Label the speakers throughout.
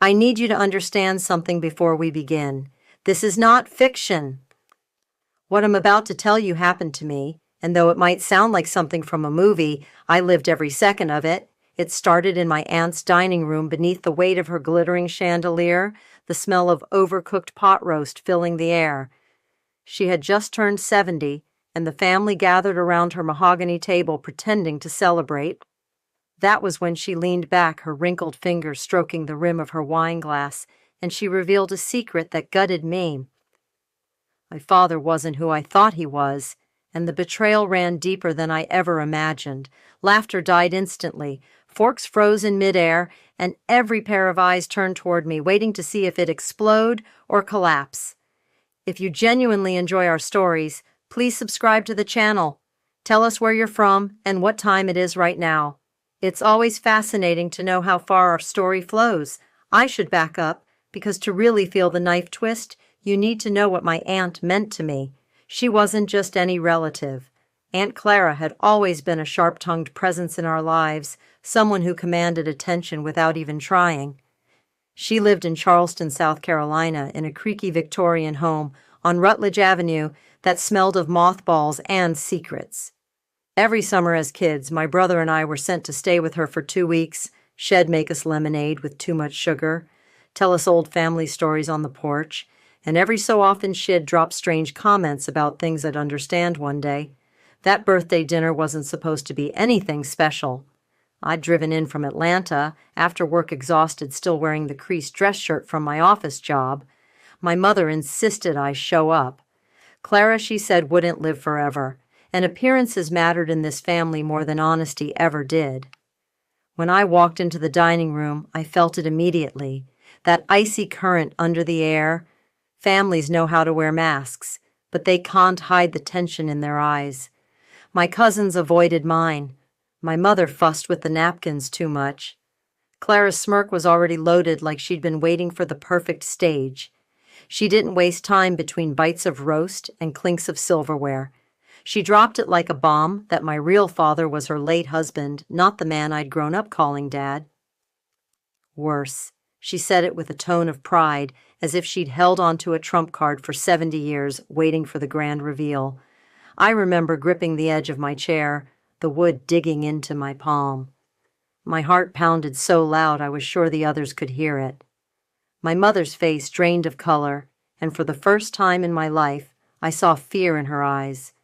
Speaker 1: I need you to understand something before we begin. This is not fiction. What I'm about to tell you happened to me, and though it might sound like something from a movie, I lived every second of it. It started in my aunt's dining room beneath the weight of her glittering chandelier, the smell of overcooked pot roast filling the air. She had just turned 70, and the family gathered around her mahogany table pretending to celebrate. That was when she leaned back, her wrinkled fingers stroking the rim of her wine glass, and she revealed a secret that gutted me. My father wasn't who I thought he was, and the betrayal ran deeper than I ever imagined. Laughter died instantly, forks froze in midair, and every pair of eyes turned toward me, waiting to see if it'd explode or collapse. If you genuinely enjoy our stories, please subscribe to the channel. Tell us where you're from and what time it is right now. It's always fascinating to know how far our story flows. I should back up, because to really feel the knife twist, you need to know what my aunt meant to me. She wasn't just any relative. Aunt Clara had always been a sharp-tongued presence in our lives, someone who commanded attention without even trying. She lived in Charleston, South Carolina, in a creaky Victorian home on Rutledge Avenue that smelled of mothballs and secrets. Every summer as kids, my brother and I were sent to stay with her for 2 weeks. She'd make us lemonade with too much sugar, tell us old family stories on the porch, and every so often she'd drop strange comments about things I'd understand one day. That birthday dinner wasn't supposed to be anything special. I'd driven in from Atlanta, after work exhausted, still wearing the creased dress shirt from my office job. My mother insisted I show up. Clara, she said, wouldn't live forever, and appearances mattered in this family more than honesty ever did. When I walked into the dining room, I felt it immediately, that icy current under the air. Families know how to wear masks, but they can't hide the tension in their eyes. My cousins avoided mine. My mother fussed with the napkins too much. Clara's smirk was already loaded, like she'd been waiting for the perfect stage. She didn't waste time between bites of roast and clinks of silverware. She dropped it like a bomb that my real father was her late husband, not the man I'd grown up calling Dad. Worse, she said it with a tone of pride, as if she'd held onto a trump card for 70 years, waiting for the grand reveal. I remember gripping the edge of my chair, the wood digging into my palm. My heart pounded so loud I was sure the others could hear it. My mother's face drained of color, and for the first time in my life, I saw fear in her eyes.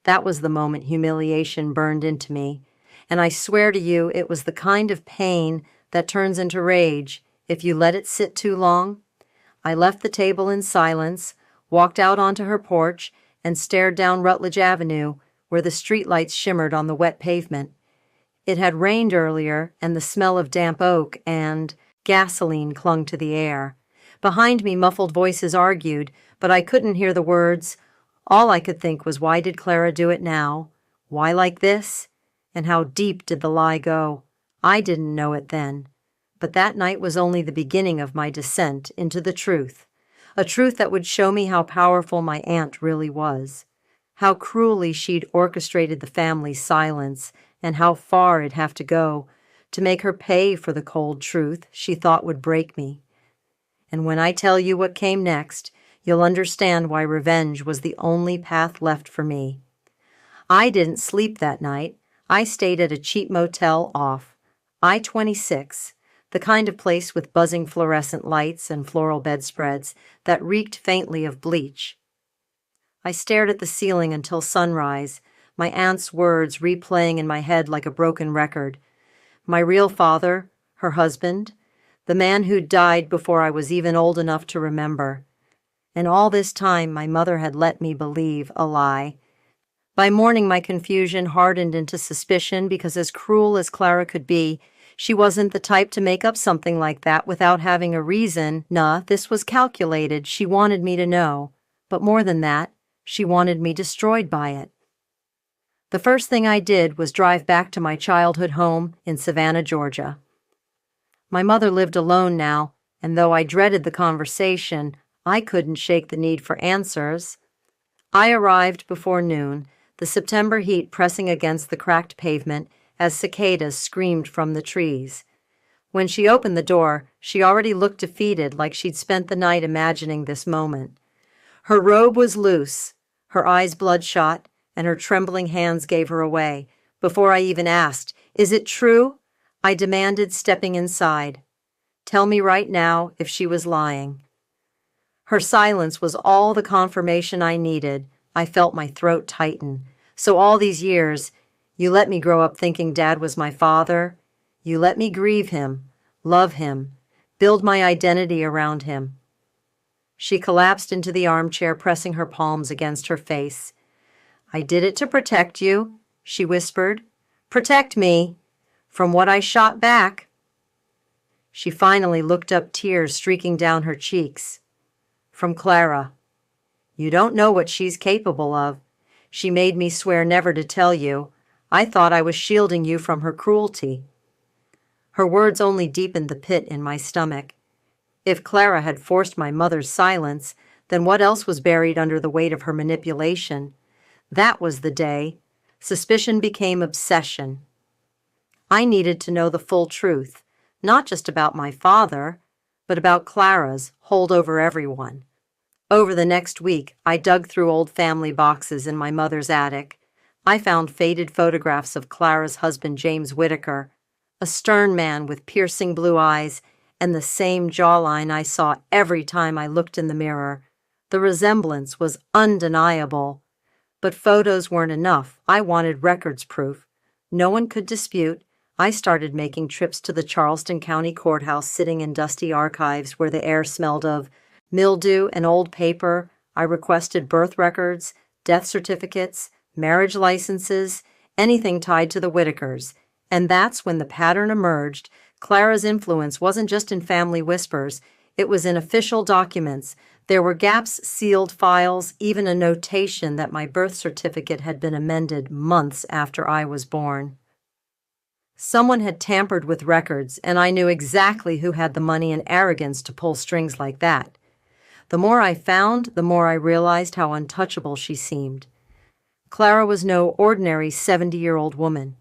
Speaker 1: That was the moment humiliation burned into me, and I swear to you it was the kind of pain that turns into rage if you let it sit too long. I left the table in silence, walked out onto her porch, and stared down Rutledge Avenue, where the streetlights shimmered on the wet pavement. It had rained earlier, and the smell of damp oak and gasoline clung to the air. Behind me, muffled voices argued, but I couldn't hear the words. All I could think was, why did Clara do it now? Why like this? And how deep did the lie go? I didn't know it then. But that night was only the beginning of my descent into the truth, a truth that would show me how powerful my aunt really was, how cruelly she'd orchestrated the family's silence, and how far it'd have to go to make her pay for the cold truth she thought would break me. And when I tell you what came next, you'll understand why revenge was the only path left for me. I didn't sleep that night. I stayed at a cheap motel off I-26, the kind of place with buzzing fluorescent lights and floral bedspreads that reeked faintly of bleach. I stared at the ceiling until sunrise, my aunt's words replaying in my head like a broken record. My real father, her husband, the man who'd died before I was even old enough to remember. And all this time my mother had let me believe a lie. By morning my confusion hardened into suspicion because, as cruel as Clara could be, she wasn't the type to make up something like that without having a reason. Nah, this was calculated. She wanted me to know. But more than that, she wanted me destroyed by it. The first thing I did was drive back to my childhood home in Savannah, Georgia. My mother lived alone now, and though I dreaded the conversation, I couldn't shake the need for answers. I arrived before noon, the September heat pressing against the cracked pavement as cicadas screamed from the trees. When she opened the door, she already looked defeated, like she'd spent the night imagining this moment. Her robe was loose, her eyes bloodshot, and her trembling hands gave her away. Before I even asked, "Is it true?" I demanded, stepping inside. "Tell me right now if she was lying." Her silence was all the confirmation I needed. I felt my throat tighten. "So all these years, you let me grow up thinking Dad was my father. You let me grieve him, love him, build my identity around him." She collapsed into the armchair, pressing her palms against her face. "I did it to protect you," she whispered. "Protect me from what I shot back." She finally looked up, tears streaking down her cheeks. "From Clara. You don't know what she's capable of. She made me swear never to tell you. I thought I was shielding you from her cruelty." Her words only deepened the pit in my stomach. If Clara had forced my mother's silence, then what else was buried under the weight of her manipulation? That was the day. Suspicion became obsession. I needed to know the full truth, not just about my father, but about Clara's hold over everyone. Over the next week, I dug through old family boxes in my mother's attic. I found faded photographs of Clara's husband, James Whitaker, a stern man with piercing blue eyes and the same jawline I saw every time I looked in the mirror. The resemblance was undeniable. But photos weren't enough. I wanted records proof. No one could dispute. I started making trips to the Charleston County Courthouse, sitting in dusty archives where the air smelled of mildew and old paper. I requested birth records, death certificates, marriage licenses, anything tied to the Whitakers. And that's when the pattern emerged. Clara's influence wasn't just in family whispers. It was in official documents. There were gaps, sealed files, even a notation that my birth certificate had been amended months after I was born. Someone had tampered with records, and I knew exactly who had the money and arrogance to pull strings like that. The more I found, the more I realized how untouchable she seemed. Clara was no ordinary 70-year-old woman.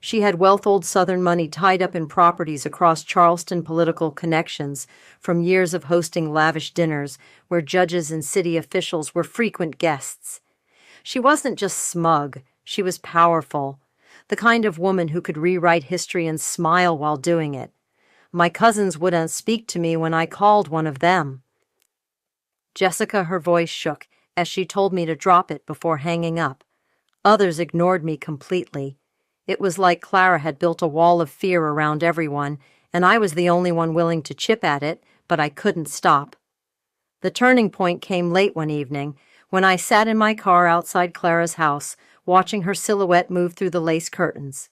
Speaker 1: She had wealth-old Southern money tied up in properties across Charleston, political connections from years of hosting lavish dinners where judges and city officials were frequent guests. She wasn't just smug, she was powerful, the kind of woman who could rewrite history and smile while doing it. My cousins wouldn't speak to me when I called one of them. Jessica, her voice shook as she told me to drop it before hanging up. Others ignored me completely. It was like Clara had built a wall of fear around everyone, and I was the only one willing to chip at it, but I couldn't stop. The turning point came late one evening, when I sat in my car outside Clara's house, watching her silhouette move through the lace curtains.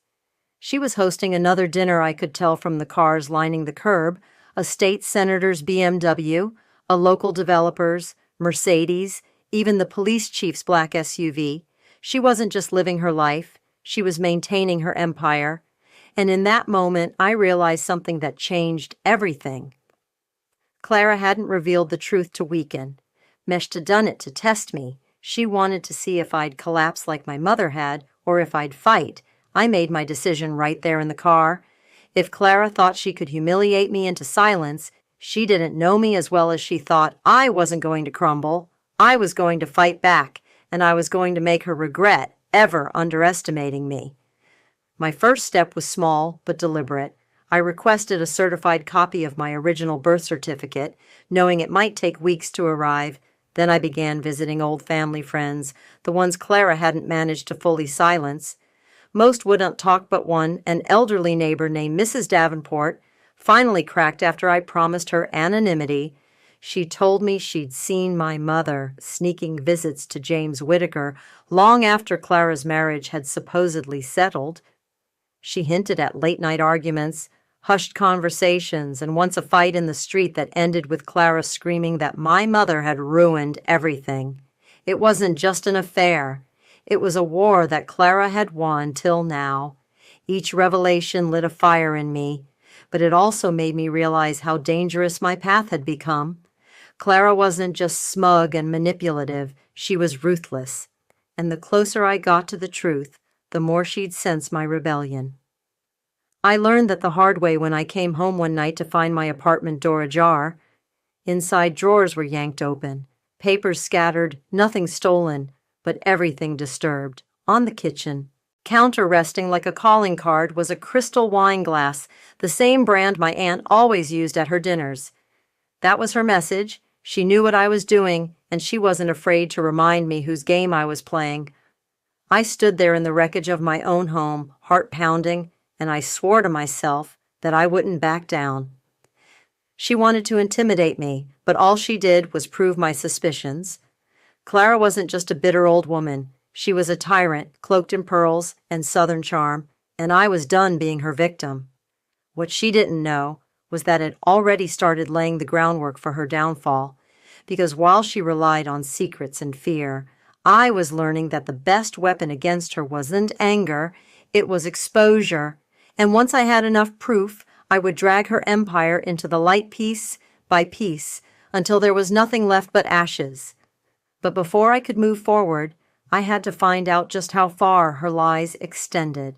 Speaker 1: She was hosting another dinner, I could tell from the cars lining the curb, a state senator's BMW, a local developer's, Mercedes, even the police chief's black SUV. She wasn't just living her life. She was maintaining her empire, and in that moment I realized something that changed everything. Clara hadn't revealed the truth to weaken. Meshta done it to test me. She wanted to see if I'd collapse like my mother had, or if I'd fight. I made my decision right there in the car. If Clara thought she could humiliate me into silence, she didn't know me as well as she thought. I wasn't going to crumble. I was going to fight back, and I was going to make her regret ever underestimating me. My first step was small but deliberate. I requested a certified copy of my original birth certificate, knowing it might take weeks to arrive. Then I began visiting old family friends, the ones Clara hadn't managed to fully silence. Most wouldn't talk but one, an elderly neighbor named Mrs. Davenport, finally cracked after I promised her anonymity. She told me she'd seen my mother sneaking visits to James Whitaker long after Clara's marriage had supposedly settled. She hinted at late-night arguments, hushed conversations, and once a fight in the street that ended with Clara screaming that my mother had ruined everything. It wasn't just an affair. It was a war that Clara had won till now. Each revelation lit a fire in me, but it also made me realize how dangerous my path had become. Clara wasn't just smug and manipulative, she was ruthless. And the closer I got to the truth, the more she'd sense my rebellion. I learned that the hard way when I came home one night to find my apartment door ajar. Inside drawers were yanked open, papers scattered, nothing stolen, but everything disturbed. On the kitchen counter, resting like a calling card, was a crystal wine glass, the same brand my aunt always used at her dinners. That was her message. She knew what I was doing, and she wasn't afraid to remind me whose game I was playing. I stood there in the wreckage of my own home, heart pounding, and I swore to myself that I wouldn't back down. She wanted to intimidate me, but all she did was prove my suspicions. Clara wasn't just a bitter old woman. She was a tyrant, cloaked in pearls and southern charm, and I was done being her victim. What she didn't know was that it already started laying the groundwork for her downfall, because while she relied on secrets and fear, I was learning that the best weapon against her wasn't anger, it was exposure, and once I had enough proof, I would drag her empire into the light piece by piece until there was nothing left but ashes. But before I could move forward, I had to find out just how far her lies extended.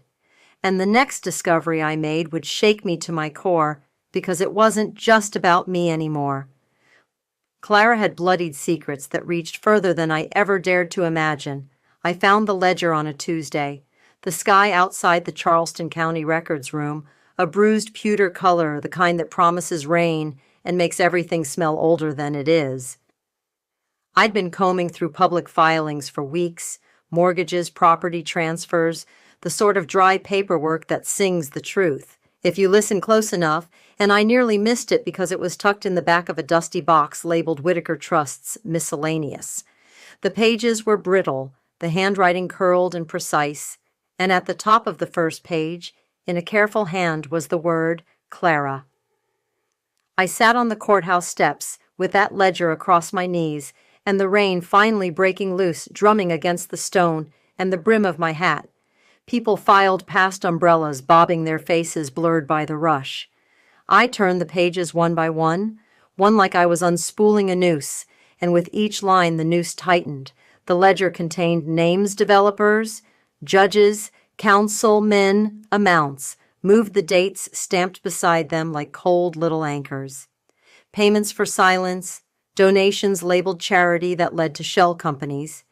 Speaker 1: And the next discovery I made would shake me to my core, because it wasn't just about me anymore. Clara had bloodied secrets that reached further than I ever dared to imagine. I found the ledger on a Tuesday, the sky outside the Charleston County Records Room, a bruised pewter color, the kind that promises rain and makes everything smell older than it is. I'd been combing through public filings for weeks, mortgages, property transfers, the sort of dry paperwork that sings the truth, if you listen close enough, and I nearly missed it because it was tucked in the back of a dusty box labeled Whitaker Trust's Miscellaneous. The pages were brittle, the handwriting curled and precise, and at the top of the first page, in a careful hand, was the word Clara. I sat on the courthouse steps with that ledger across my knees, and the rain finally breaking loose, drumming against the stone and the brim of my hat. People filed past umbrellas, bobbing their faces blurred by the rush. I turned the pages one by one like I was unspooling a noose, and with each line the noose tightened. The ledger contained names, developers, judges, councilmen, amounts, moved the dates stamped beside them like cold little anchors. Payments for silence, donations labeled charity that led to shell companies,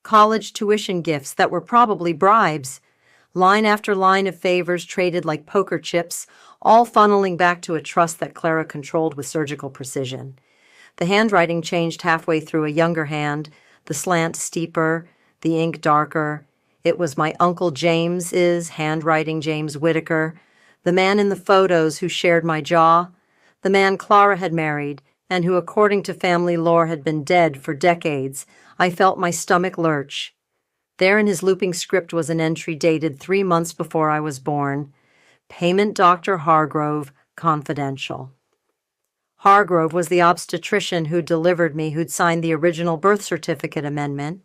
Speaker 1: college tuition gifts that were probably bribes, line after line of favors traded like poker chips, all funneling back to a trust that Clara controlled with surgical precision. The handwriting changed halfway through a younger hand, the slant steeper, the ink darker. It was my Uncle James's handwriting, James Whitaker, the man in the photos who shared my jaw, the man Clara had married, and who, according to family lore, had been dead for decades. I felt my stomach lurch. There in his looping script was an entry dated 3 months before I was born. Payment Dr. Hargrove, confidential. Hargrove was the obstetrician who delivered me, who'd signed the original birth certificate amendment.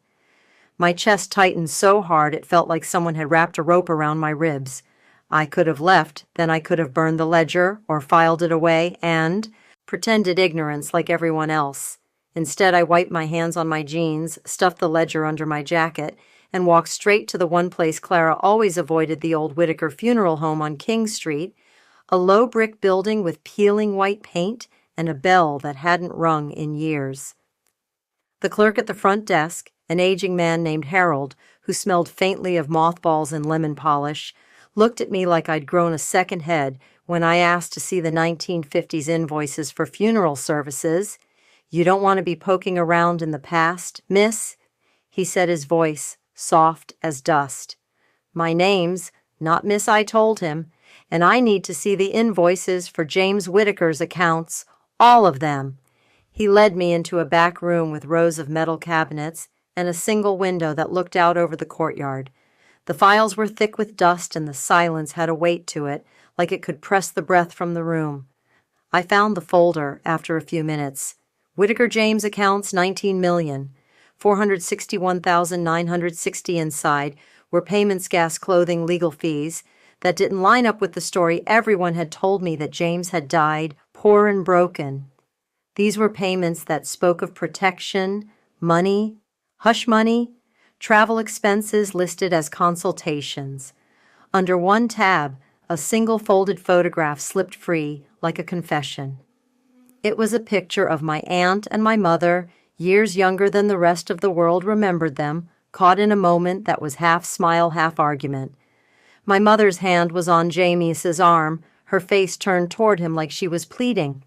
Speaker 1: My chest tightened so hard it felt like someone had wrapped a rope around my ribs. I could have left, then I could have burned the ledger or filed it away and pretended ignorance like everyone else. Instead, I wiped my hands on my jeans, stuffed the ledger under my jacket, and walked straight to the one place Clara always avoided, the old Whitaker Funeral Home on King Street, a low brick building with peeling white paint and a bell that hadn't rung in years. The clerk at the front desk, an aging man named Harold, who smelled faintly of mothballs and lemon polish, looked at me like I'd grown a second head when I asked to see the 1950s invoices for funeral services. "You don't want to be poking around in the past, miss?" he said, his voice soft as dust. "My name's not Miss," I told him, "and I need to see the invoices for James Whitaker's accounts, all of them." He led me into a back room with rows of metal cabinets and a single window that looked out over the courtyard. The files were thick with dust, and the silence had a weight to it, like it could press the breath from the room. I found the folder after a few minutes. Whitaker James accounts, 19 million. 461,960 inside were payments, gas, clothing, legal fees. That didn't line up with the story everyone had told me that James had died poor and broken. These were payments that spoke of protection, money, hush money, travel expenses listed as consultations. Under one tab, A single folded photograph slipped free like a confession. It was a picture of my aunt and my mother, years younger than the rest of the world remembered them, caught in a moment that was half smile, half argument. My mother's hand was on Jamie's arm, her face turned toward him like she was pleading.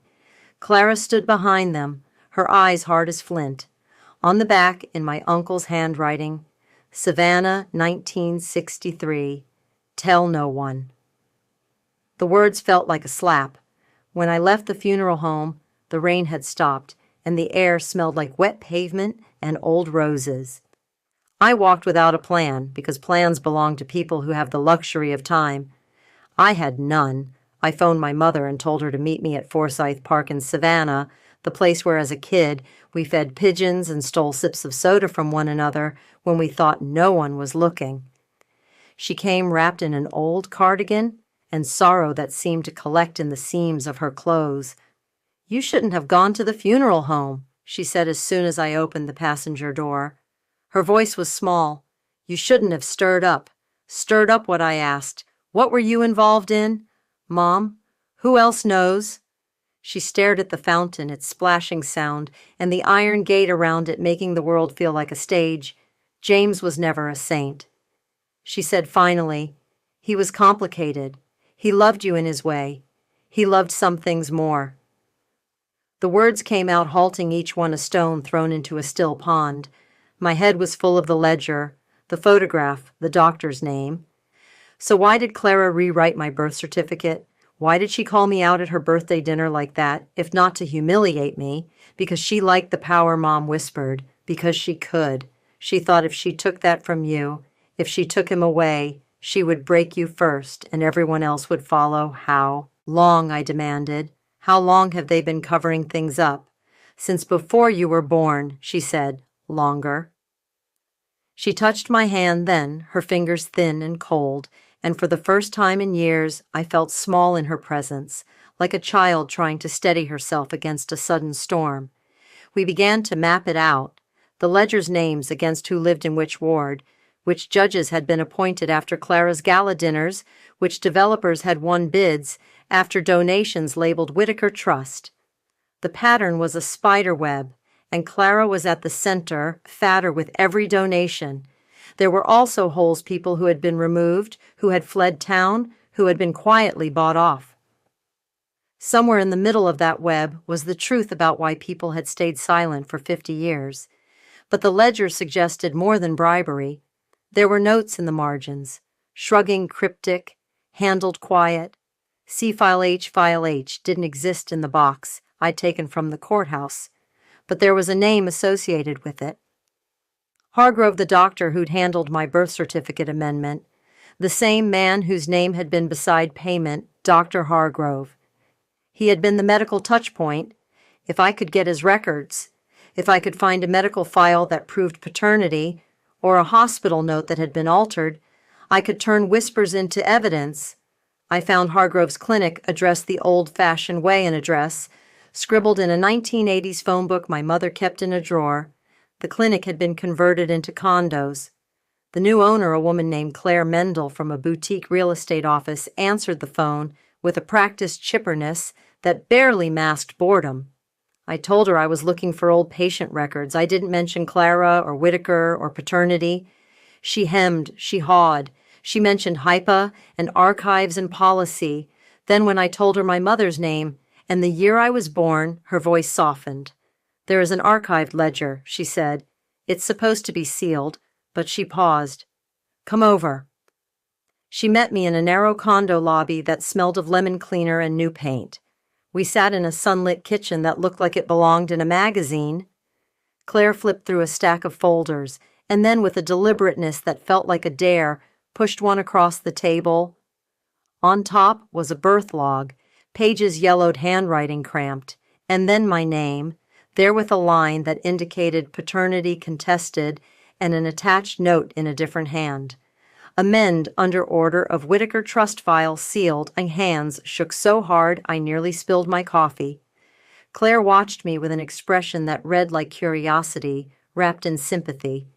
Speaker 1: Clara stood behind them, her eyes hard as flint. On the back, in my uncle's handwriting, Savannah, 1963. Tell no one. The words felt like a slap. When I left the funeral home, the rain had stopped, and the air smelled like wet pavement and old roses. I walked without a plan, because plans belong to people who have the luxury of time. I had none. I phoned my mother and told her to meet me at Forsyth Park in Savannah, the place where as a kid we fed pigeons and stole sips of soda from one another when we thought no one was looking. She came wrapped in an old cardigan and sorrow that seemed to collect in the seams of her clothes. "You shouldn't have gone to the funeral home," she said as soon as I opened the passenger door. Her voice was small. "You shouldn't have stirred up what I asked. What were you involved in? Mom, who else knows?" She stared at the fountain, its splashing sound, and the iron gate around it making the world feel like a stage. James was never a saint. She said finally, "He was complicated. He loved you in his way. He loved some things more." The words came out halting, each one a stone thrown into a still pond. My head was full of the ledger, the photograph, the doctor's name. So why did Clara rewrite my birth certificate? Why did she call me out at her birthday dinner like that, if not to humiliate me? Because she liked the power Mom whispered. Because she could. She thought if she took that from you, if she took him away, she would break you first and everyone else would follow. How long, I demanded. How long have they been covering things up? Since before you were born, she said. Longer. She touched my hand then, her fingers thin and cold, and for the first time in years I felt small in her presence, like a child trying to steady herself against a sudden storm. We began to map it out, the ledger's names against who lived in which ward, which judges had been appointed after Clara's gala dinners, which developers had won bids after donations labeled Whitaker Trust. The pattern was a spider web, and Clara was at the center, fatter with every donation. There were also Hole's people who had been removed, who had fled town, who had been quietly bought off. Somewhere in the middle of that web was the truth about why people had stayed silent for 50 years. But the ledger suggested more than bribery. There were notes in the margins, shrugging cryptic, handled quiet. C file H didn't exist in the box I'd taken from the courthouse, but there was a name associated with it. Hargrove, the doctor who'd handled my birth certificate amendment, the same man whose name had been beside payment, Dr. Hargrove. He had been the medical touch point. If I could get his records, if I could find a medical file that proved paternity, or a hospital note that had been altered, I could turn whispers into evidence. I found Hargrove's clinic addressed the old-fashioned way an address, scribbled in a 1980s phone book my mother kept in a drawer. The clinic had been converted into condos. The new owner, a woman named Claire Mendel from a boutique real estate office, answered the phone with a practiced chipperness that barely masked boredom. I told her I was looking for old patient records. I didn't mention Clara or Whitaker or paternity. She hemmed, she hawed. She mentioned HIPAA and archives and policy. Then when I told her my mother's name and the year I was born, her voice softened. "There is an archived ledger," she said. "It's supposed to be sealed," but she paused. "Come over." She met me in a narrow condo lobby that smelled of lemon cleaner and new paint. We sat in a sunlit kitchen that looked like it belonged in a magazine. Claire flipped through a stack of folders, and then with a deliberateness that felt like a dare, pushed one across the table. On top was a birth log, pages yellowed, handwriting cramped, and then my name, there with a line that indicated paternity contested and an attached note in a different hand. Amend under order of Whitaker Trust file sealed, and hands shook so hard I nearly spilled my coffee. Claire watched me with an expression that read like curiosity, wrapped in sympathy.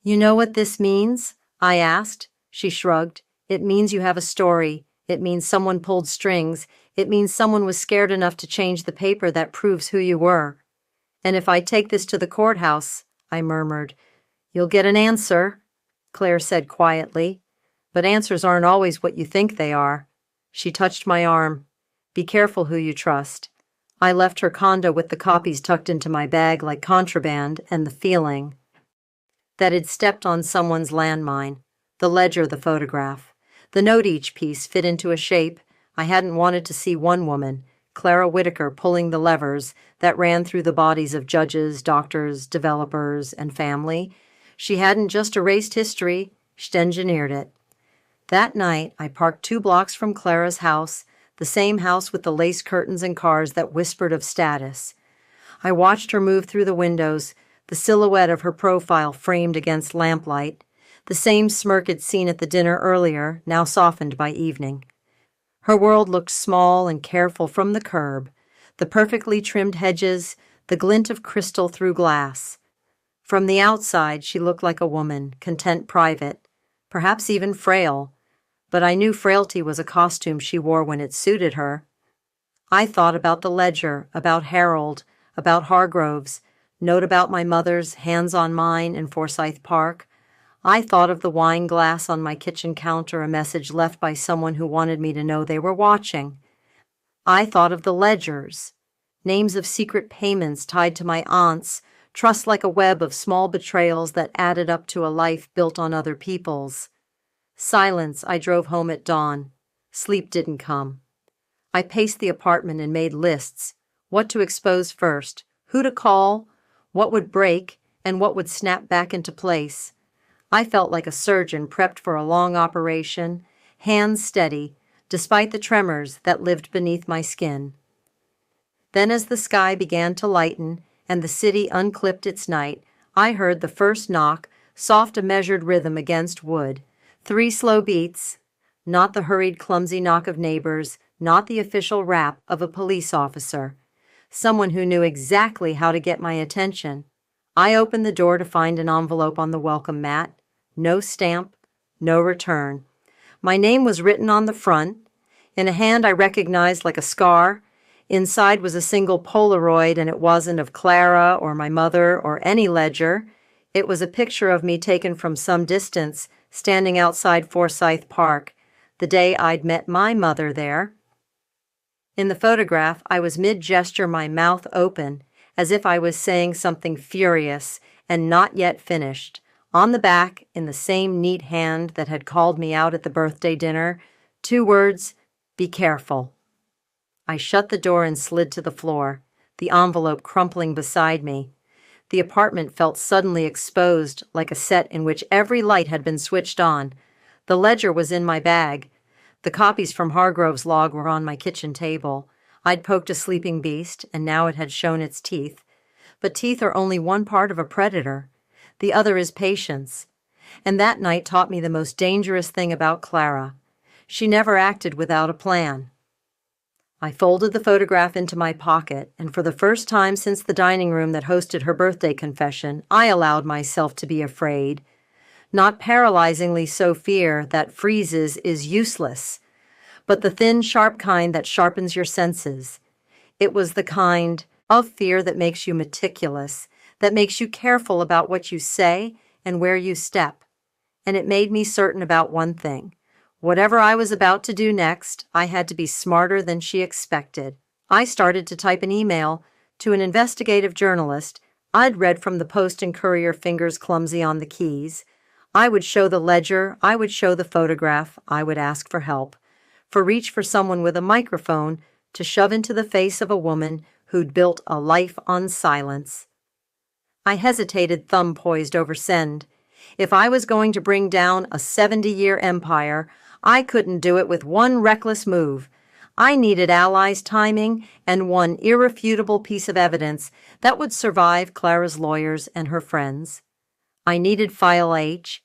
Speaker 1: "You know what this means?" I asked. She shrugged. "It means you have a story. It means someone pulled strings. It means someone was scared enough to change the paper that proves who you were. And if I take this to the courthouse, I murmured. You'll get an answer, Claire said quietly. But answers aren't always what you think they are. She touched my arm. Be careful who you trust. I left her condo with the copies tucked into my bag like contraband, and the feeling that had stepped on someone's landmine. The ledger, the photograph. The note each piece fit into a shape. I hadn't wanted to see one woman, Clara Whitaker, pulling the levers that ran through the bodies of judges, doctors, developers, and family. She hadn't just erased history, she'd engineered it. That night, I parked 2 blocks from Clara's house, the same house with the lace curtains and cars that whispered of status. I watched her move through the windows, the silhouette of her profile framed against lamplight, the same smirk I'd seen at the dinner earlier, now softened by evening. Her world looked small and careful from the curb, the perfectly trimmed hedges, the glint of crystal through glass. From the outside, she looked like a woman, content private, perhaps even frail, but I knew frailty was a costume she wore when it suited her. I thought about the ledger, about Harold, about Hargroves, note about my mother's, hands on mine in Forsyth Park. I thought of the wine glass on my kitchen counter, a message left by someone who wanted me to know they were watching. I thought of the ledgers, names of secret payments tied to my aunts, trust like a web of small betrayals that added up to a life built on other people's. Silence. I drove home at dawn. Sleep didn't come. I paced the apartment and made lists. What to expose first, who to call, what would break, and what would snap back into place. I felt like a surgeon prepped for a long operation, hands steady, despite the tremors that lived beneath my skin. Then as the sky began to lighten and the city unclipped its night, I heard the first knock, soft a measured rhythm against wood. 3 slow beats, not the hurried, clumsy knock of neighbors, not the official rap of a police officer. Someone who knew exactly how to get my attention. I opened the door to find an envelope on the welcome mat. No stamp, no return. My name was written on the front, in a hand I recognized like a scar. Inside was a single Polaroid, and it wasn't of Clara or my mother or any ledger. It was a picture of me taken from some distance, standing outside Forsyth Park, the day I'd met my mother there. In the photograph, I was mid-gesture, my mouth open, as if I was saying something furious and not yet finished. On the back, in the same neat hand that had called me out at the birthday dinner, 2 words, be careful. I shut the door and slid to the floor, the envelope crumpling beside me. The apartment felt suddenly exposed, like a set in which every light had been switched on. The ledger was in my bag. The copies from Hargrove's log were on my kitchen table. I'd poked a sleeping beast, and now it had shown its teeth. But teeth are only one part of a predator. The other is patience. And that night taught me the most dangerous thing about Clara. She never acted without a plan. I folded the photograph into my pocket, and for the first time since the dining room that hosted her birthday confession, I allowed myself to be afraid. Not paralyzingly so fear that freezes is useless, but the thin, sharp kind that sharpens your senses. It was the kind of fear that makes you meticulous, that makes you careful about what you say and where you step. And it made me certain about one thing. Whatever I was about to do next, I had to be smarter than she expected. I started to type an email to an investigative journalist. I'd read from the Post and Courier, fingers clumsy on the keys. I would show the ledger, I would show the photograph, I would ask for help. Reach for someone with a microphone to shove into the face of a woman who'd built a life on silence. I hesitated, thumb poised over send. If I was going to bring down a 70-year empire, I couldn't do it with one reckless move. I needed allies' timing and one irrefutable piece of evidence that would survive Clara's lawyers and her friends. I needed File H,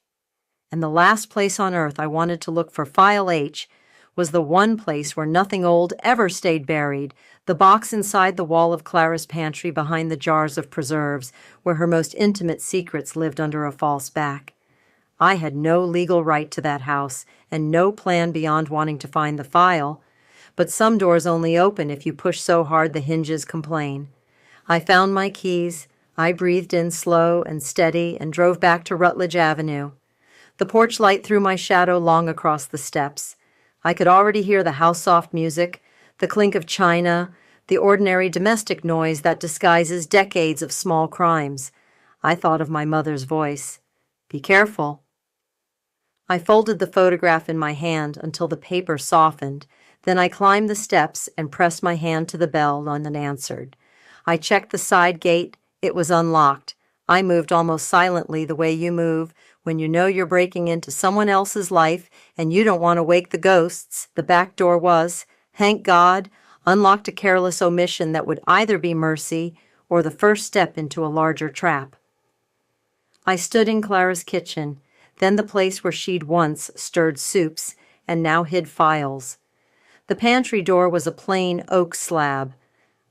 Speaker 1: and the last place on earth I wanted to look for File H was the one place where nothing old ever stayed buried, the box inside the wall of Clara's pantry behind the jars of preserves, where her most intimate secrets lived under a false back. I had no legal right to that house and no plan beyond wanting to find the file, but some doors only open if you push so hard the hinges complain. I found my keys. I breathed in slow and steady and drove back to Rutledge Avenue. The porch light threw my shadow long across the steps. I could already hear the house-soft music, the clink of china, the ordinary domestic noise that disguises decades of small crimes. I thought of my mother's voice. "Be careful." I folded the photograph in my hand until the paper softened. Then I climbed the steps and pressed my hand to the bell unanswered. I checked the side gate. It was unlocked. I moved almost silently, the way you move when you know you're breaking into someone else's life and you don't want to wake the ghosts. The back door was, thank God, unlocked, a careless omission that would either be mercy or the first step into a larger trap. I stood in Clara's kitchen, then the place where she'd once stirred soups and now hid files. The pantry door was a plain oak slab.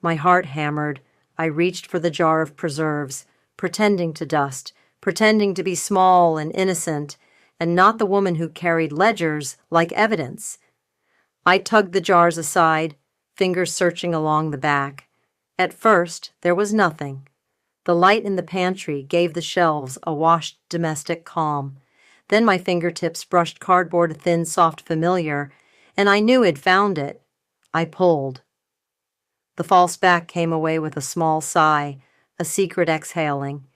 Speaker 1: My heart hammered. I reached for the jar of preserves, pretending to dust, pretending to be small and innocent, and not the woman who carried ledgers like evidence. I tugged the jars aside, fingers searching along the back. At first, there was nothing. The light in the pantry gave the shelves a washed domestic calm. Then my fingertips brushed cardboard, a thin, soft familiar, and I knew I'd found it. I pulled. The false back came away with a small sigh, a secret exhaling.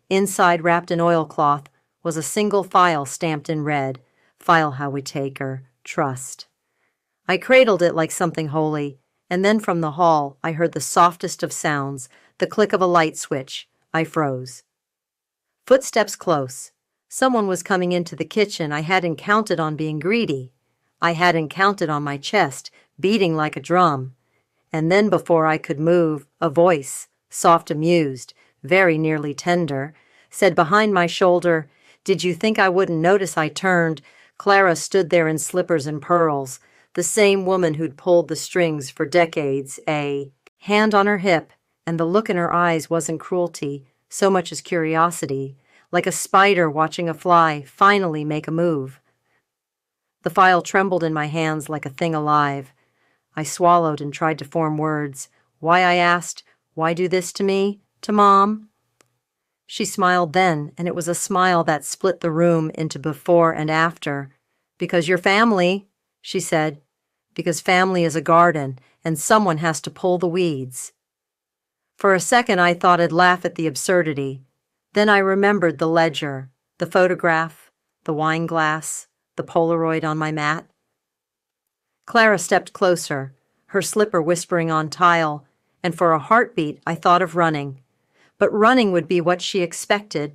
Speaker 1: Inside, wrapped in oilcloth, was a single file stamped in red. File how we take her. Trust. I cradled it like something holy, and then from the hall I heard the softest of sounds, the click of a light switch. I froze. Footsteps close. Someone was coming into the kitchen. I hadn't counted on being greedy. I hadn't counted on my chest, beating like a drum. And then before I could move, a voice, soft, amused, very nearly tender, said behind my shoulder, "Did you think I wouldn't notice I turned?" Clara stood there in slippers and pearls, the same woman who'd pulled the strings for decades, a hand on her hip, and the look in her eyes wasn't cruelty, so much as curiosity, like a spider watching a fly finally make a move. The file trembled in my hands like a thing alive. I swallowed and tried to form words. Why, I asked, why do this to me, to Mom? She smiled then, and it was a smile that split the room into before and after. "Because you're family," she said. "Because family is a garden, and someone has to pull the weeds." For a second I thought I'd laugh at the absurdity. Then I remembered the ledger, the photograph, the wine glass, the Polaroid on my mat. Clara stepped closer, her slipper whispering on tile, and for a heartbeat I thought of running. But running would be what she expected.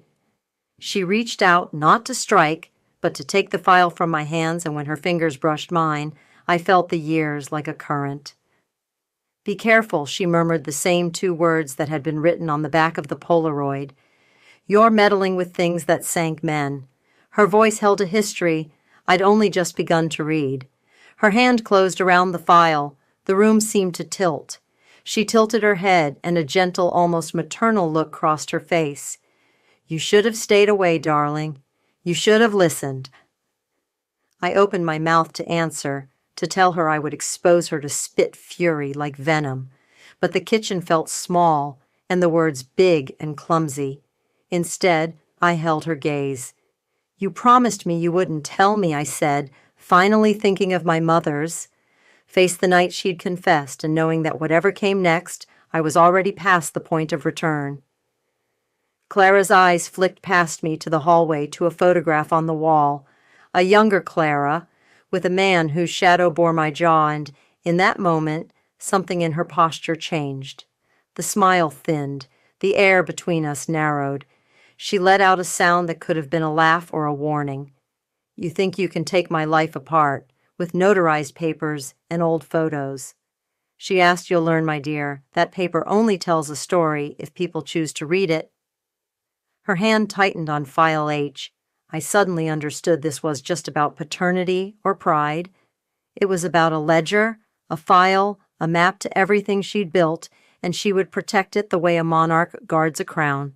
Speaker 1: She reached out, not to strike, but to take the file from my hands, and when her fingers brushed mine, I felt the years like a current. "Be careful," she murmured the same 2 words that had been written on the back of the Polaroid. "You're meddling with things that sank men." Her voice held a history I'd only just begun to read. Her hand closed around the file. The room seemed to tilt. She tilted her head, and a gentle, almost maternal look crossed her face. "You should have stayed away, darling. You should have listened." I opened my mouth to answer, to tell her I would expose her to spit fury like venom. But the kitchen felt small, and the words big and clumsy. Instead, I held her gaze. "You promised me you wouldn't tell me," I said, finally thinking of my mother's. Faced the night she'd confessed, and knowing that whatever came next, I was already past the point of return. Clara's eyes flicked past me to the hallway, to a photograph on the wall, a younger Clara, with a man whose shadow bore my jaw, and in that moment, something in her posture changed. The smile thinned, the air between us narrowed. She let out a sound that could have been a laugh or a warning. "You think you can take my life apart, with notarized papers and old photos." She asked, "You'll learn, my dear, that paper only tells a story if people choose to read it." Her hand tightened on file H. I suddenly understood this was just about paternity or pride. It was about a ledger, a file, a map to everything she'd built, and she would protect it the way a monarch guards a crown.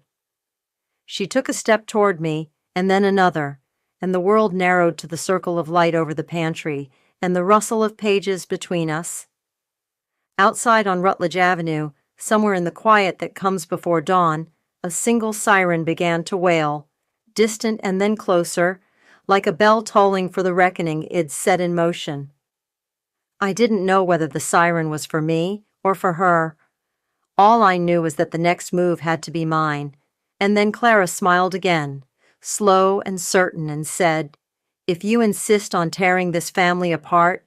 Speaker 1: She took a step toward me, and then another. and the world narrowed to the circle of light over the pantry and the rustle of pages between us. Outside on Rutledge Avenue, somewhere in the quiet that comes before dawn, a single siren began to wail, distant and then closer, like a bell tolling for the reckoning it'd set in motion. I didn't know whether the siren was for me or for her. All I knew was that the next move had to be mine, and then Clara smiled again, slow and certain, and said, "If you insist on tearing this family apart,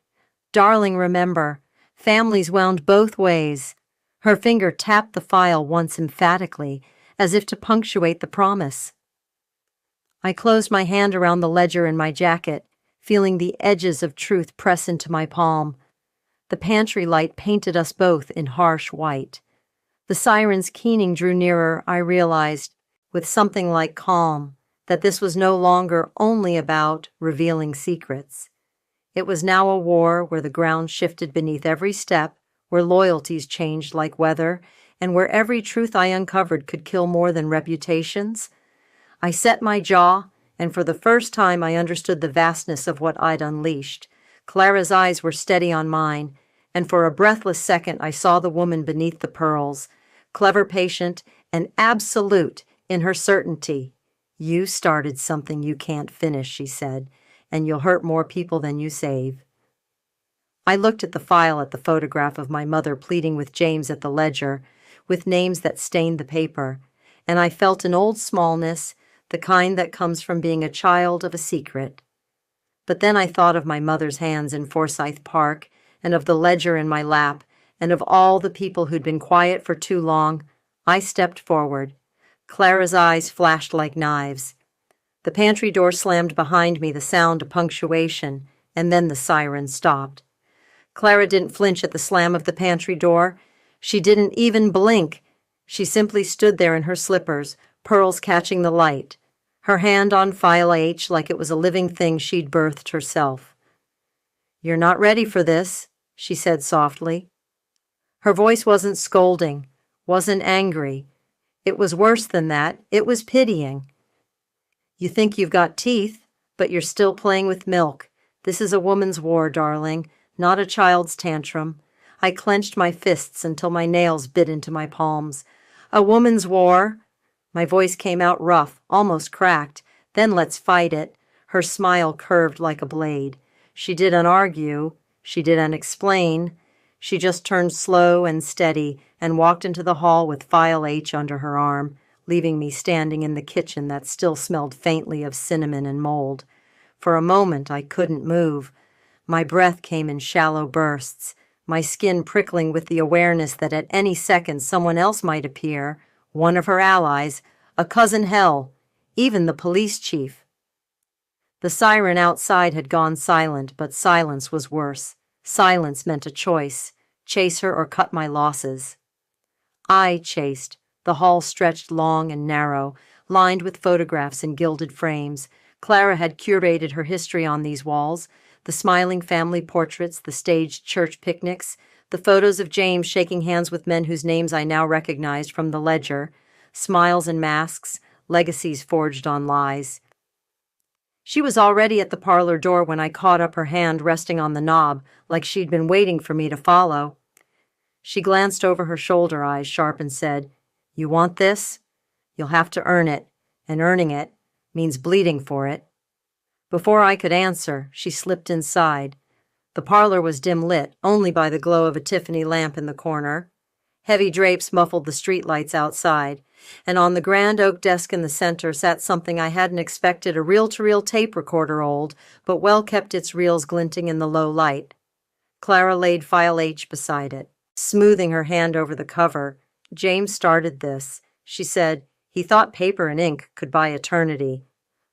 Speaker 1: darling, remember, families wound both ways." Her finger tapped the file once emphatically, as if to punctuate the promise. I closed my hand around the ledger in my jacket, feeling the edges of truth press into my palm. The pantry light painted us both in harsh white. The siren's keening drew nearer. I realized, with something like calm, that this was no longer only about revealing secrets. It was now a war where the ground shifted beneath every step, where loyalties changed like weather, and where every truth I uncovered could kill more than reputations. I set my jaw, and for the first time I understood the vastness of what I'd unleashed. Clara's eyes were steady on mine, and for a breathless second I saw the woman beneath the pearls, clever, patient, and absolute in her certainty. "You started something you can't finish," she said, "and you'll hurt more people than you save." I looked at the file, at the photograph of my mother pleading with James at the ledger, with names that stained the paper, and I felt an old smallness, the kind that comes from being a child of a secret. But then I thought of my mother's hands in Forsyth Park, and of the ledger in my lap, and of all the people who'd been quiet for too long. I stepped forward. Clara's eyes flashed like knives. The pantry door slammed behind me, the sound of punctuation, and then the siren stopped. Clara didn't flinch at the slam of the pantry door. She didn't even blink. She simply stood there in her slippers, pearls catching the light, her hand on file H like it was a living thing she'd birthed herself. "You're not ready for this," she said softly. Her voice wasn't scolding, wasn't angry. It was worse than that. It was pitying. "You think you've got teeth, but you're still playing with milk. This is a woman's war, darling, not a child's tantrum." I clenched my fists until my nails bit into my palms. "A woman's war." My voice came out rough, almost cracked. "Then let's fight it." Her smile curved like a blade. She didn't argue. She didn't explain. She just turned slow and steady and walked into the hall with file H under her arm, leaving me standing in the kitchen that still smelled faintly of cinnamon and mold. For a moment I couldn't move. My breath came in shallow bursts, my skin prickling with the awareness that at any second someone else might appear, one of her allies, a cousin hell, even the police chief. The siren outside had gone silent, but silence was worse. Silence meant a choice, chase her or cut my losses. I chased. The hall stretched long and narrow, lined with photographs in gilded frames. Clara had curated her history on these walls, the smiling family portraits, the staged church picnics, the photos of James shaking hands with men whose names I now recognized from the ledger, smiles and masks, legacies forged on lies. She was already at the parlor door when I caught up her hand resting on the knob, like she'd been waiting for me to follow. She glanced over her shoulder, eyes sharp, and said, "You want this? You'll have to earn it, and earning it means bleeding for it." Before I could answer, she slipped inside. The parlor was dim lit, only by the glow of a Tiffany lamp in the corner. Heavy drapes muffled the streetlights outside, and on the grand oak desk in the center sat something I hadn't expected a reel-to-reel tape recorder old, but well kept its reels glinting in the low light. Clara laid file H beside it, smoothing her hand over the cover. "James started this," she said. "He thought paper and ink could buy eternity.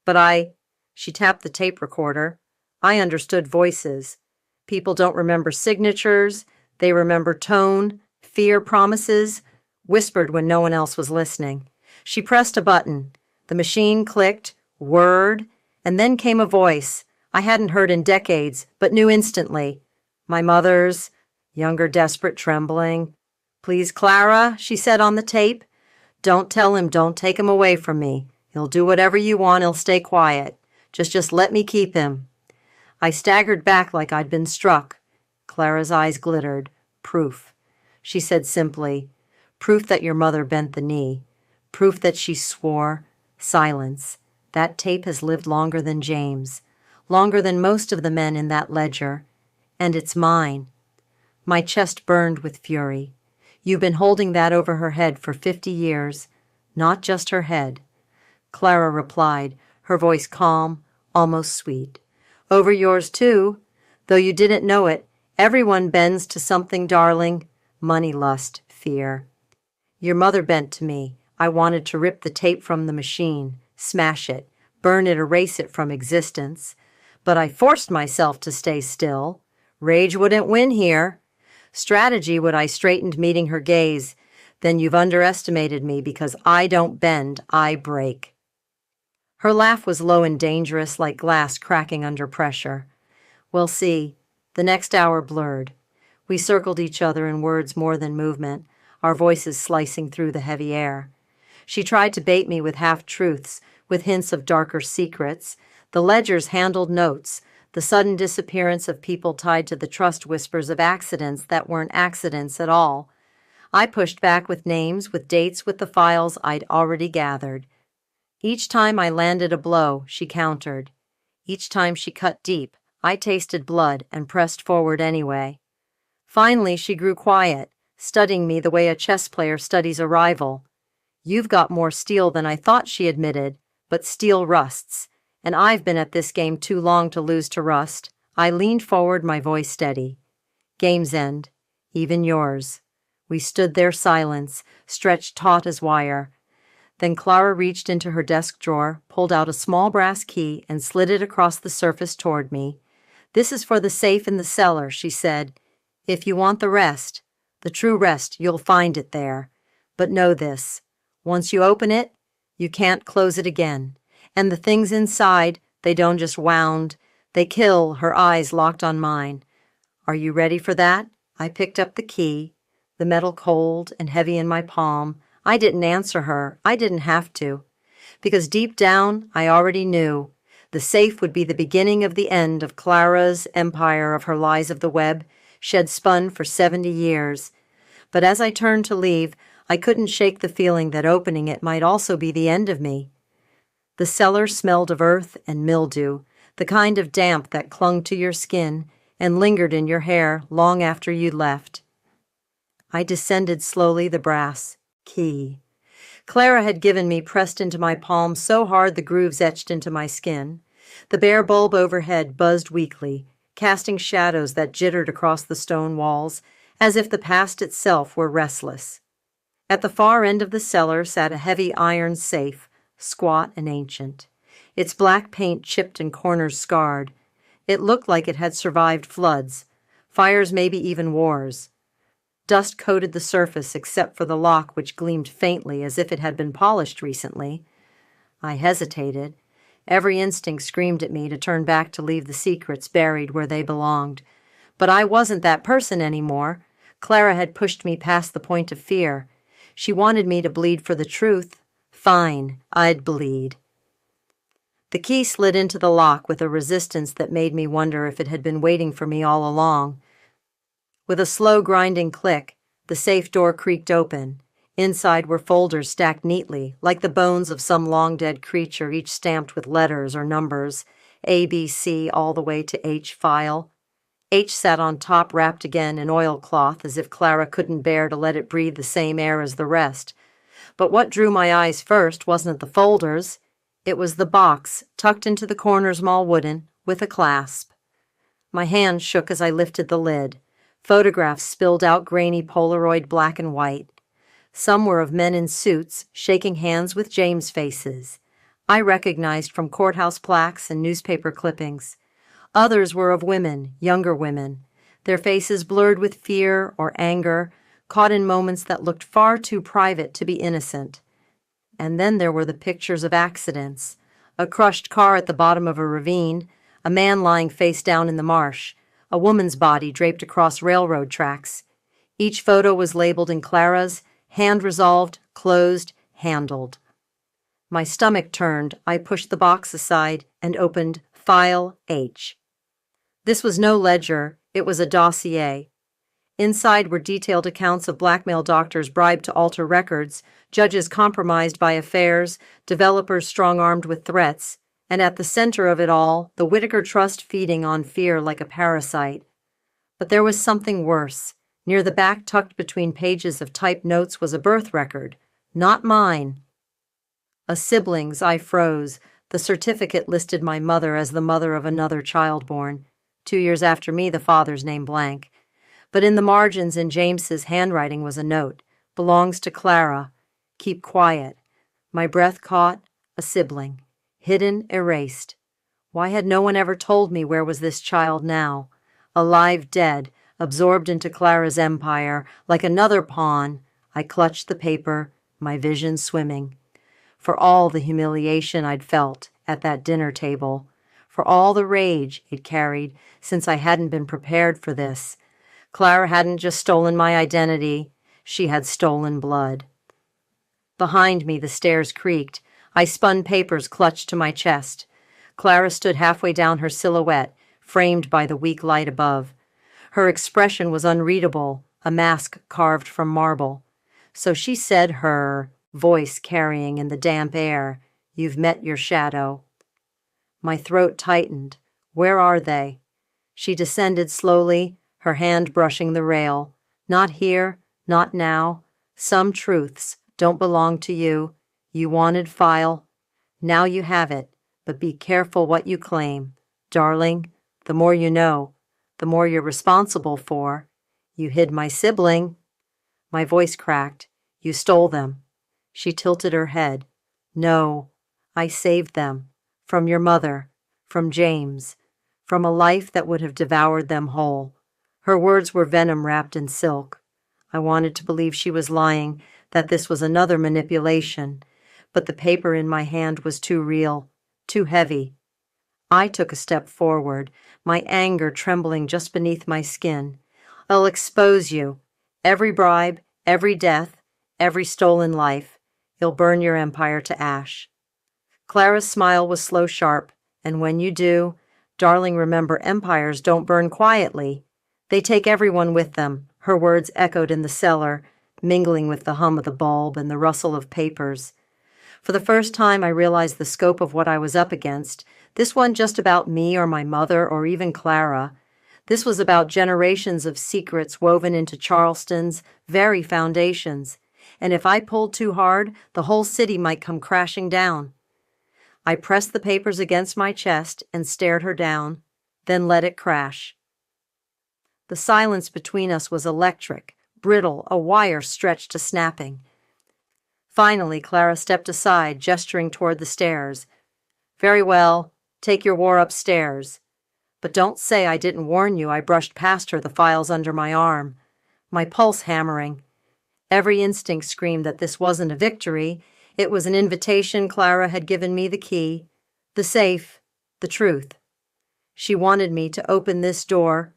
Speaker 1: But she tapped the tape recorder. "I understood voices. People don't remember signatures. They remember tone, fear, promises, whispered when no one else was listening." She pressed a button. The machine clicked, word, and then came a voice I hadn't heard in decades, but knew instantly. My mother's, younger, desperate, trembling. "Please, Clara," she said on the tape. "Don't tell him, don't take him away from me. He'll do whatever you want, he'll stay quiet. Just let me keep him." I staggered back like I'd been struck. Clara's eyes glittered. "Proof," she said simply. "Proof that your mother bent the knee. Proof that she swore." Silence. That tape has lived longer than James. Longer than most of the men in that ledger. And it's mine. My chest burned with fury. "You've been holding that over her head for 50 years. Not just her head." Clara replied, her voice calm, almost sweet. "Over yours too. Though you didn't know it, everyone bends to something, darling. Money lust, fear. Your mother bent to me. I wanted to rip the tape from the machine, smash it, burn it, erase it from existence. But I forced myself to stay still. Rage wouldn't win here. Strategy would I straightened, meeting her gaze. Then you've underestimated me because I don't bend, I break." Her laugh was low and dangerous, like glass cracking under pressure. We'll see. The next hour blurred. We circled each other in words more than movement, our voices slicing through the heavy air. She tried to bait me with half-truths, with hints of darker secrets. The ledgers handled notes, the sudden disappearance of people tied to the trust whispers of accidents that weren't accidents at all. I pushed back with names, with dates, with the files I'd already gathered. Each time I landed a blow, she countered. Each time she cut deep, I tasted blood and pressed forward anyway. Finally, she grew quiet, studying me the way a chess player studies a rival. "You've got more steel than I thought," she admitted, "but steel rusts, and I've been at this game too long to lose to rust." I leaned forward, my voice steady. "Game's end. Even yours." We stood there, silence, stretched taut as wire. Then Clara reached into her desk drawer, pulled out a small brass key, and slid it across the surface toward me. "This is for the safe in the cellar," she said. "If you want the rest, the true rest, you'll find it there. But know this. Once you open it, you can't close it again. And the things inside, they don't just wound. They kill." Her eyes locked on mine. "Are you ready for that?" I picked up the key, the metal cold and heavy in my palm. I didn't answer her. I didn't have to. Because deep down, I already knew. The safe would be the beginning of the end of Clara's empire, of her lies of the web, she'd spun for 70 years. But as I turned to leave, I couldn't shake the feeling that opening it might also be the end of me. The cellar smelled of earth and mildew, the kind of damp that clung to your skin and lingered in your hair long after you'd left. I descended slowly, the brass key Clara had given me pressed into my palm so hard the grooves etched into my skin. The bare bulb overhead buzzed weakly, casting shadows that jittered across the stone walls, as if the past itself were restless. At the far end of the cellar sat a heavy iron safe, squat and ancient, its black paint chipped and corners scarred. It looked like it had survived floods, fires, maybe even wars. Dust coated the surface except for the lock, which gleamed faintly as if it had been polished recently. I hesitated. Every instinct screamed at me to turn back to leave the secrets buried where they belonged. But I wasn't that person anymore. Clara had pushed me past the point of fear. She wanted me to bleed for the truth. Fine, I'd bleed. The key slid into the lock with a resistance that made me wonder if it had been waiting for me all along. With a slow grinding click, the safe door creaked open. Inside were folders stacked neatly, like the bones of some long-dead creature, each stamped with letters or numbers, A, B, C, all the way to H file. H sat on top, wrapped again in oilcloth, as if Clara couldn't bear to let it breathe the same air as the rest. But what drew my eyes first wasn't the folders. It was the box, tucked into the corners, all wooden, with a clasp. My hand shook as I lifted the lid. Photographs spilled out, grainy Polaroid black and white. Some were of men in suits, shaking hands with James faces. I recognized from courthouse plaques and newspaper clippings. Others were of women, younger women, their faces blurred with fear or anger, caught in moments that looked far too private to be innocent. And then there were the pictures of accidents. A crushed car at the bottom of a ravine, a man lying face down in the marsh, a woman's body draped across railroad tracks. Each photo was labeled in Clara's, hand resolved, closed, handled. My stomach turned. I pushed the box aside and opened File H. This was no ledger, it was a dossier. Inside were detailed accounts of blackmail doctors bribed to alter records, judges compromised by affairs, developers strong-armed with threats, and at the center of it all, the Whitaker Trust feeding on fear like a parasite. But there was something worse. Near the back, tucked between pages of typed notes, was a birth record. Not mine. A sibling's. I froze. The certificate listed my mother as the mother of another child born. 2 years after me, the father's name blank. But in the margins in James's handwriting was a note. Belongs to Clara. Keep quiet. My breath caught. A sibling. Hidden, erased. Why had no one ever told me where was this child now? Alive, dead, absorbed into Clara's empire, like another pawn. I clutched the paper, my vision swimming. For all the humiliation I'd felt at that dinner table, for all the rage it carried since I hadn't been prepared for this, Clara hadn't just stolen my identity, she had stolen blood. Behind me, the stairs creaked. I spun papers clutched to my chest. Clara stood halfway down her silhouette, framed by the weak light above. Her expression was unreadable, a mask carved from marble. So she said, her voice carrying in the damp air, "You've met your shadow." My throat tightened. Where are they? She descended slowly, her hand brushing the rail. Not here, not now. Some truths don't belong to you. You wanted file. Now you have it, but be careful what you claim. Darling, the more you know, the more you're responsible for. You hid my sibling. My voice cracked. You stole them. She tilted her head. No, I saved them. From your mother. From James. From a life that would have devoured them whole. Her words were venom wrapped in silk. I wanted to believe she was lying, that this was another manipulation, but the paper in my hand was too real, too heavy. I took a step forward, my anger trembling just beneath my skin. I'll expose you. Every bribe, every death, every stolen life. You'll burn your empire to ash. Clara's smile was slow, sharp, and when you do, darling, remember empires don't burn quietly. They take everyone with them. Her words echoed in the cellar, mingling with the hum of the bulb and the rustle of papers. For the first time, I realized the scope of what I was up against. This wasn't just about me or my mother or even Clara. This was about generations of secrets woven into Charleston's very foundations. And if I pulled too hard, the whole city might come crashing down. I pressed the papers against my chest and stared her down, then let it crash. The silence between us was electric, brittle, a wire stretched to snapping. Finally, Clara stepped aside, gesturing toward the stairs. Very well, take your war upstairs. But don't say I didn't warn you. I brushed past her, the files under my arm, my pulse hammering. Every instinct screamed that this wasn't a victory. It was an invitation. Clara had given me the key, the safe, the truth. She wanted me to open this door.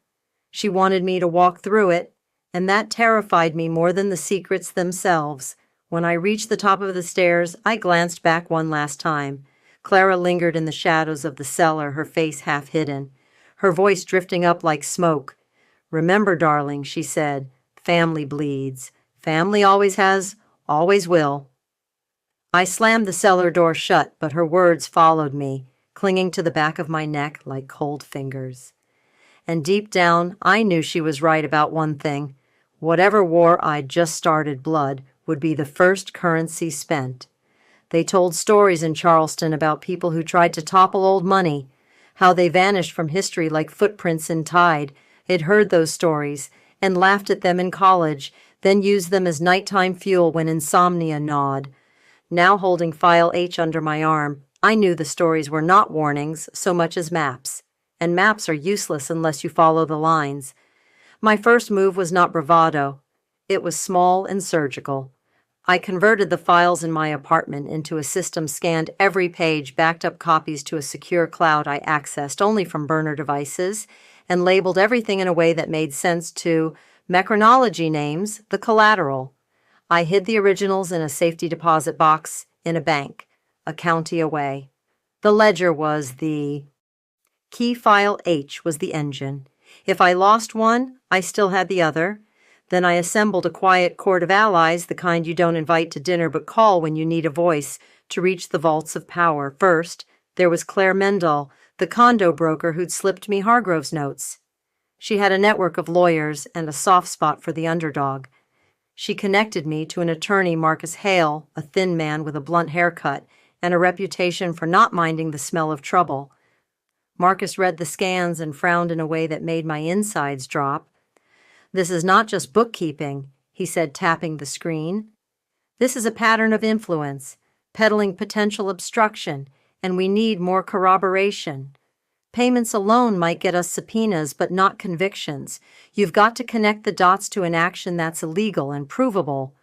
Speaker 1: She wanted me to walk through it, and that terrified me more than the secrets themselves. When I reached the top of the stairs, I glanced back one last time. Clara lingered in the shadows of the cellar, her face half hidden, her voice drifting up like smoke. Remember, darling, she said, family bleeds. Family always has, always will. I slammed the cellar door shut, but her words followed me, clinging to the back of my neck like cold fingers. And deep down, I knew she was right about one thing. Whatever war I'd just started, blood, would be the first currency spent. They told stories in Charleston about people who tried to topple old money, how they vanished from history like footprints in tide. I'd heard those stories and laughed at them in college, then used them as nighttime fuel when insomnia gnawed. Now holding File H under my arm, I knew the stories were not warnings so much as maps, and maps are useless unless you follow the lines. My first move was not bravado. It was small and surgical. I converted the files in my apartment into a system, scanned every page, backed up copies to a secure cloud I accessed only from burner devices, and labeled everything in a way that made sense to mechanology names, the collateral. I hid the originals in a safety deposit box in a bank. a county away. The ledger was the key file. H was the engine. If I lost one, I still had the other. Then I assembled a quiet court of allies, the kind you don't invite to dinner but call when you need a voice, to reach the vaults of power. First, there was Claire Mendel, the condo broker who'd slipped me Hargrove's notes. She had a network of lawyers and a soft spot for the underdog. She connected me to an attorney, Marcus Hale, a thin man with a blunt haircut and a reputation for not minding the smell of trouble. Marcus read the scans and frowned in a way that made my insides drop. "This is not just bookkeeping," he said, tapping the screen. "This is a pattern of influence, peddling potential obstruction, and we need more corroboration. Payments alone might get us subpoenas, but not convictions. You've got to connect the dots to an action that's illegal and provable."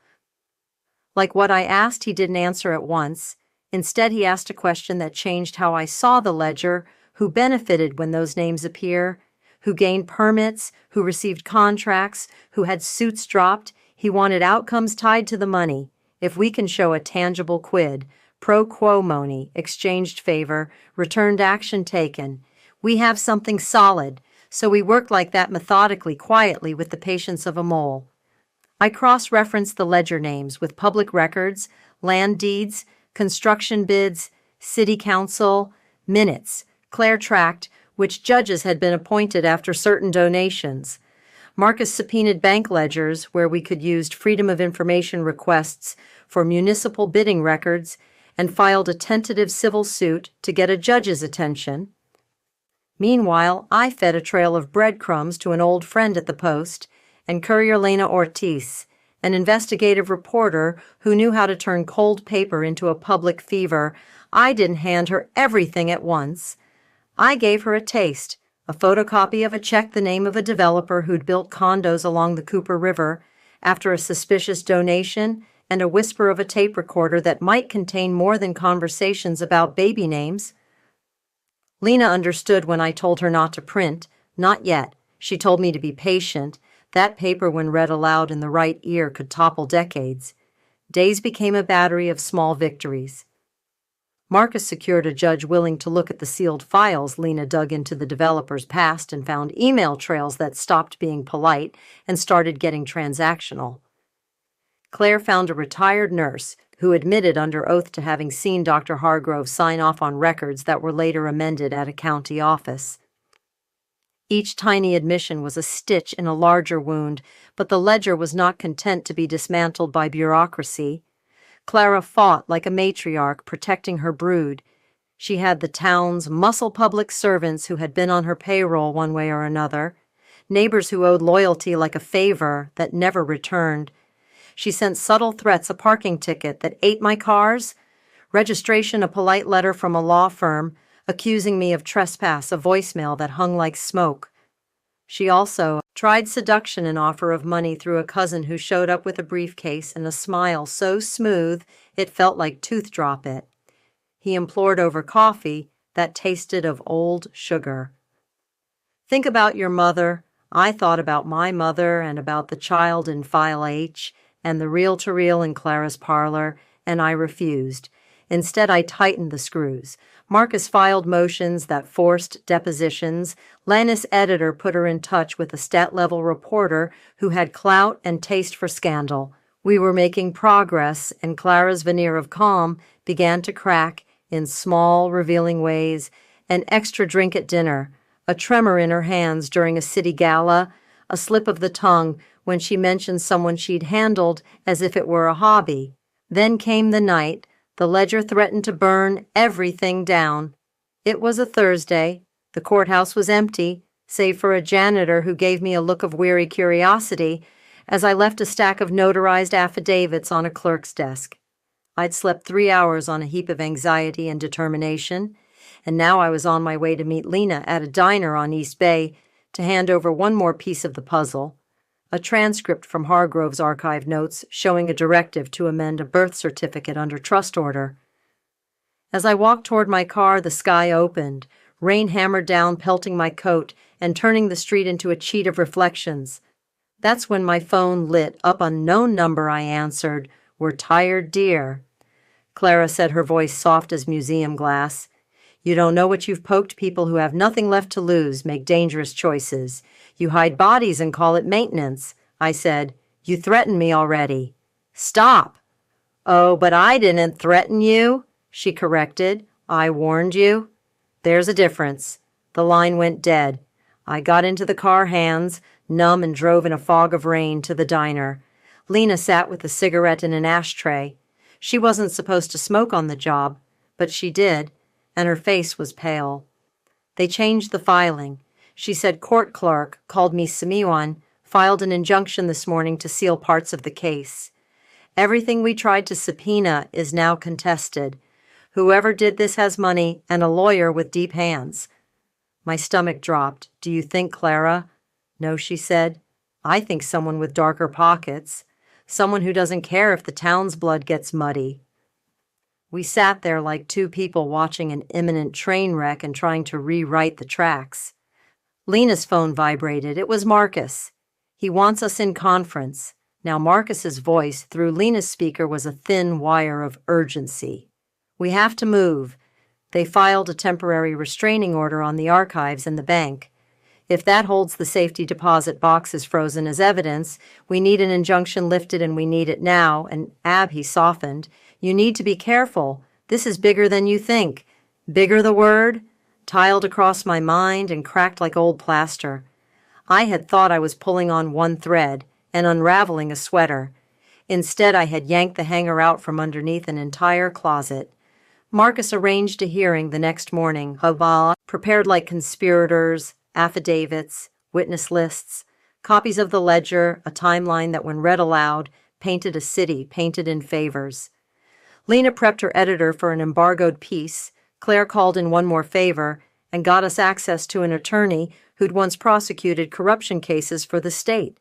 Speaker 1: Like what I asked, he didn't answer at once. Instead, he asked a question that changed how I saw the ledger: who benefited when those names appear, who gained permits, who received contracts, who had suits dropped. He wanted outcomes tied to the money. If we can show a tangible quid, pro quo money, exchanged favor, returned action taken, we have something solid. So we worked like that methodically, quietly, with the patience of a mole. I cross-referenced the ledger names with public records, land deeds, construction bids, city council, minutes, Claire tracked which judges had been appointed after certain donations. Marcus subpoenaed bank ledgers where we could use Freedom of Information requests for municipal bidding records and filed a tentative civil suit to get a judge's attention. Meanwhile, I fed a trail of breadcrumbs to an old friend at the Post and Courier Lena Ortiz, an investigative reporter who knew how to turn cold paper into a public fever. I didn't hand her everything at once. I gave her a taste, a photocopy of a check, the name of a developer who'd built condos along the Cooper River, after a suspicious donation, and a whisper of a tape recorder that might contain more than conversations about baby names. Lena understood when I told her not to print. Not yet. She told me to be patient. That paper, when read aloud in the right ear, could topple decades. Days became a battery of small victories. Marcus secured a judge willing to look at the sealed files. Lena dug into the developer's past and found email trails that stopped being polite and started getting transactional. Claire found a retired nurse who admitted under oath to having seen Dr. Hargrove sign off on records that were later amended at a county office. Each tiny admission was a stitch in a larger wound, but the ledger was not content to be dismantled by bureaucracy. Clara fought like a matriarch, protecting her brood. She had the town's muscle public servants who had been on her payroll one way or another, neighbors who owed loyalty like a favor that never returned. She sent subtle threats, a parking ticket that ate my cars, registration, a polite letter from a law firm accusing me of trespass, a voicemail that hung like smoke. She also tried seduction, an offer of money through a cousin who showed up with a briefcase and a smile so smooth it felt like tooth drop it. He implored over coffee that tasted of old sugar. Think about your mother. I thought about my mother and about the child in File H and the reel-to-reel in Clara's parlor, and I refused. Instead, I tightened the screws. Marcus filed motions that forced depositions. Lena's editor put her in touch with a stat-level reporter who had clout and taste for scandal. We were making progress, and Clara's veneer of calm began to crack in small, revealing ways. An extra drink at dinner, a tremor in her hands during a city gala, a slip of the tongue when she mentioned someone she'd handled as if it were a hobby. Then came the night. The ledger threatened to burn everything down. It was a Thursday. The courthouse was empty, save for a janitor who gave me a look of weary curiosity as I left a stack of notarized affidavits on a clerk's desk. I'd slept 3 hours on a heap of anxiety and determination, and now I was on my way to meet Lena at a diner on East Bay to hand over one more piece of the puzzle, a transcript from Hargrove's archived notes showing a directive to amend a birth certificate under trust order. As I walked toward my car, the sky opened. Rain hammered down, pelting my coat and turning the street into a cheat of reflections. That's when my phone lit up. Unknown number, I answered. We're tired, dear. Clara said, her voice soft as museum glass. You don't know what you've poked. People who have nothing left to lose make dangerous choices. You hide bodies and call it maintenance. I said, you threatened me already. Stop. Oh, but I didn't threaten you, she corrected. I warned you. There's a difference. The line went dead. I got into the car, hands numb, and drove in a fog of rain to the diner. Lena sat with a cigarette in an ashtray. She wasn't supposed to smoke on the job, but she did, and her face was pale. They changed the filing. She said court clerk called me Simeon, filed an injunction this morning to seal parts of the case. Everything we tried to subpoena is now contested. Whoever did this has money and a lawyer with deep hands. My stomach dropped. Do you think, Clara? No, she said. I think someone with darker pockets. Someone who doesn't care if the town's blood gets muddy. We sat there like two people watching an imminent train wreck and trying to rewrite the tracks. Lena's phone vibrated. It was Marcus. He wants us in conference. Now Marcus's voice through Lena's speaker was a thin wire of urgency. We have to move. They filed a temporary restraining order on the archives and the bank. If that holds the safety deposit boxes frozen as evidence, we need an injunction lifted, and we need it now. And Ab, he softened. You need to be careful. This is bigger than you think. Bigger, the word? Tiled across my mind and cracked like old plaster. I had thought I was pulling on one thread and unraveling a sweater. Instead, I had yanked the hanger out from underneath an entire closet. Marcus arranged a hearing the next morning. Habal, prepared like conspirators, affidavits, witness lists, copies of the ledger, a timeline that, when read aloud, painted a city painted in favors. Lena prepped her editor for an embargoed piece. Claire called in one more favor and got us access to an attorney who'd once prosecuted corruption cases for the state.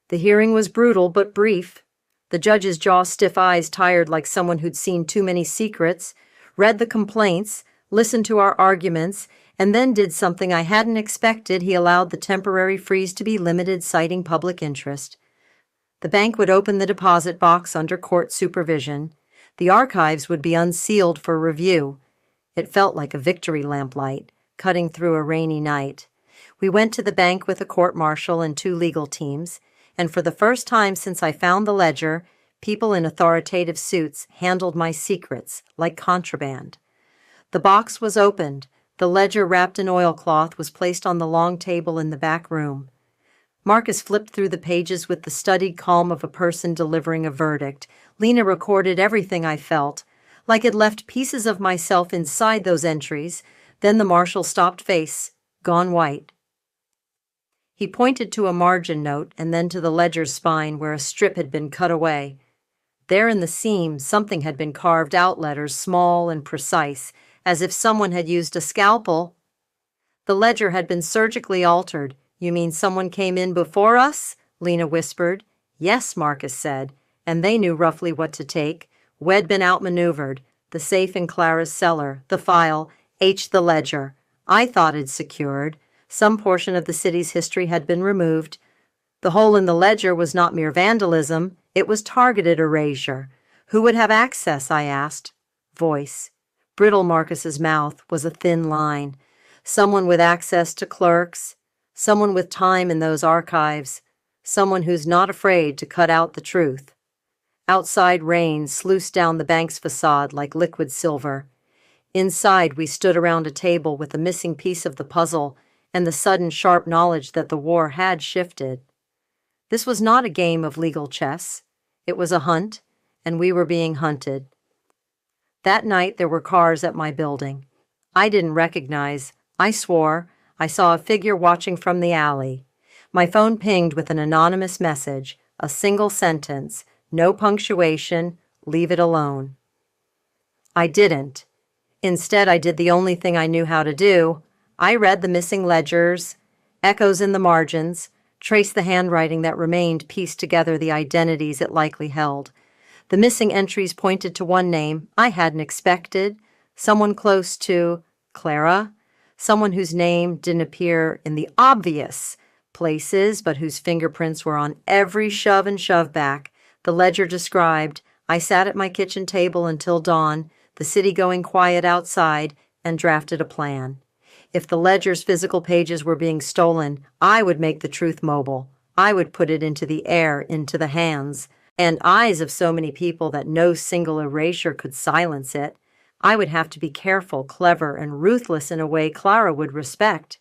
Speaker 1: The hearing was brutal but brief. The judge's jaw-stiff eyes tired like someone who'd seen too many secrets, read the complaints, listened to our arguments, and then did something I hadn't expected. He allowed the temporary freeze to be limited, citing public interest. The bank would open the deposit box under court supervision. The archives would be unsealed for review. It felt like a victory lamplight, cutting through a rainy night. We went to the bank with a court-martial and 2 legal teams, and for the first time since I found the ledger, people in authoritative suits handled my secrets like contraband. The box was opened. The ledger, wrapped in oilcloth, was placed on the long table in the back room. Marcus flipped through the pages with the studied calm of a person delivering a verdict. Lena recorded everything I felt, like it left pieces of myself inside those entries. Then the marshal stopped, face gone white. He pointed to a margin note and then to the ledger's spine where a strip had been cut away. There in the seam, something had been carved out, letters small and precise, as if someone had used a scalpel. The ledger had been surgically altered. You mean someone came in before us? Lena whispered. Yes, Marcus said, and they knew roughly what to take. We'd been outmaneuvered. The safe in Clara's cellar, the file, the ledger. I thought it secured. Some portion of the city's history had been removed. The hole in the ledger was not mere vandalism. It was targeted erasure. Who would have access, I asked. Voice. Brittle Marcus's mouth was a thin line. Someone with access to clerks. Someone with time in those archives. Someone who's not afraid to cut out the truth. Outside, rain sluiced down the bank's facade like liquid silver. Inside, we stood around a table with a missing piece of the puzzle and the sudden sharp knowledge that the war had shifted. This was not a game of legal chess. It was a hunt, and we were being hunted. That night, there were cars at my building. I didn't recognize. I swore. I saw a figure watching from the alley. My phone pinged with an anonymous message, a single sentence, no punctuation, leave it alone. I didn't. Instead, I did the only thing I knew how to do. I read the missing ledgers, echoes in the margins, traced the handwriting that remained, pieced together the identities it likely held. The missing entries pointed to one name I hadn't expected, someone close to Clara, someone whose name didn't appear in the obvious places, but whose fingerprints were on every shove and shove back. The ledger described, I sat at my kitchen table until dawn, the city going quiet outside, and drafted a plan. If the ledger's physical pages were being stolen, I would make the truth mobile. I would put it into the air, into the hands, and eyes of so many people that no single erasure could silence it. I would have to be careful, clever, and ruthless in a way Clara would respect.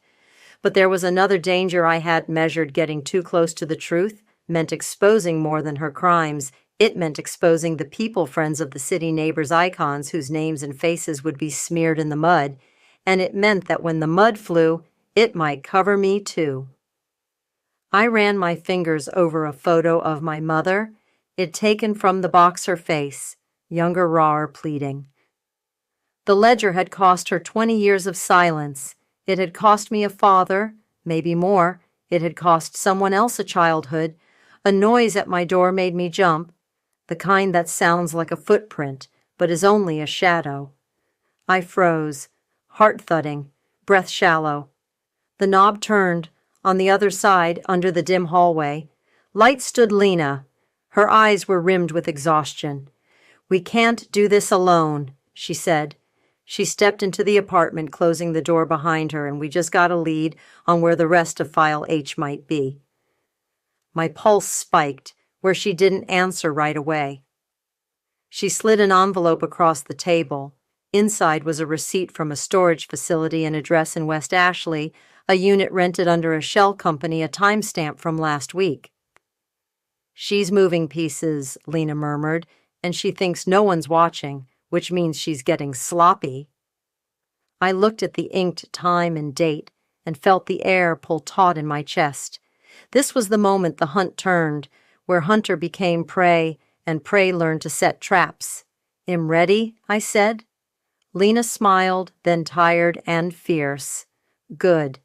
Speaker 1: But there was another danger I had measured. Getting too close to the truth meant exposing more than her crimes. It meant exposing the people friends of the city neighbors' icons whose names and faces would be smeared in the mud. And it meant that when the mud flew, it might cover me too. I ran my fingers over a photo of my mother, it taken from the boxer face, younger, rawer, pleading. The ledger had cost her 20 years of silence. It had cost me a father, maybe more. It had cost someone else a childhood. A noise at my door made me jump, the kind that sounds like a footprint, but is only a shadow. I froze, heart thudding, breath shallow. The knob turned. On the other side, under the dim hallway, light stood Lena. Her eyes were rimmed with exhaustion. "We can't do this alone," she said. She stepped into the apartment, closing the door behind her, and we just got a lead on where the rest of File H might be. My pulse spiked, where she didn't answer right away. She slid an envelope across the table. Inside was a receipt from a storage facility, an address in West Ashley, a unit rented under a shell company, a timestamp from last week. "She's moving pieces," Lena murmured, "and she thinks no one's watching, which means she's getting sloppy." I looked at the inked time and date and felt the air pull taut in my chest. This was the moment the hunt turned, where hunter became prey and prey learned to set traps. "I'm ready," I said. Lena smiled, then tired and fierce. "Good,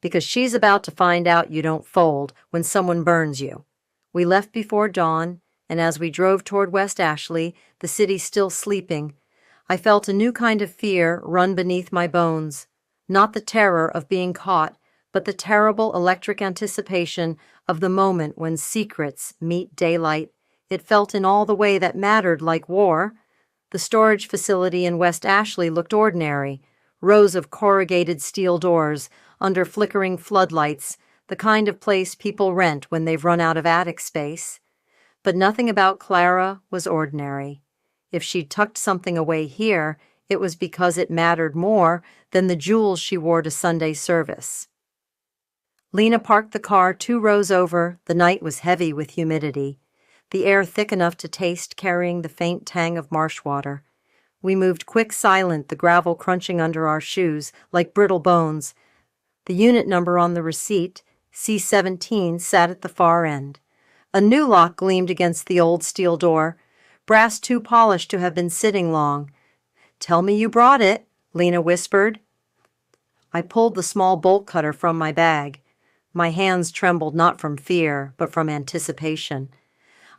Speaker 1: because she's about to find out you don't fold when someone burns you." We left before dawn, and as we drove toward West Ashley, the city still sleeping, I felt a new kind of fear run beneath my bones. Not the terror of being caught, but the terrible electric anticipation of the moment when secrets meet daylight. It felt in all the way that mattered like war. The storage facility in West Ashley looked ordinary. Rows of corrugated steel doors, under flickering floodlights, the kind of place people rent when they've run out of attic space. But nothing about Clara was ordinary. If she'd tucked something away here, it was because it mattered more than the jewels she wore to Sunday service. Lena parked the car 2 rows over. The night was heavy with humidity, the air thick enough to taste, carrying the faint tang of marsh water. We moved quick, silent, the gravel crunching under our shoes like brittle bones. The unit number on the receipt, C-17, sat at the far end. A new lock gleamed against the old steel door, brass too polished to have been sitting long. "Tell me you brought it," Lena whispered. I pulled the small bolt cutter from my bag. My hands trembled not from fear, but from anticipation.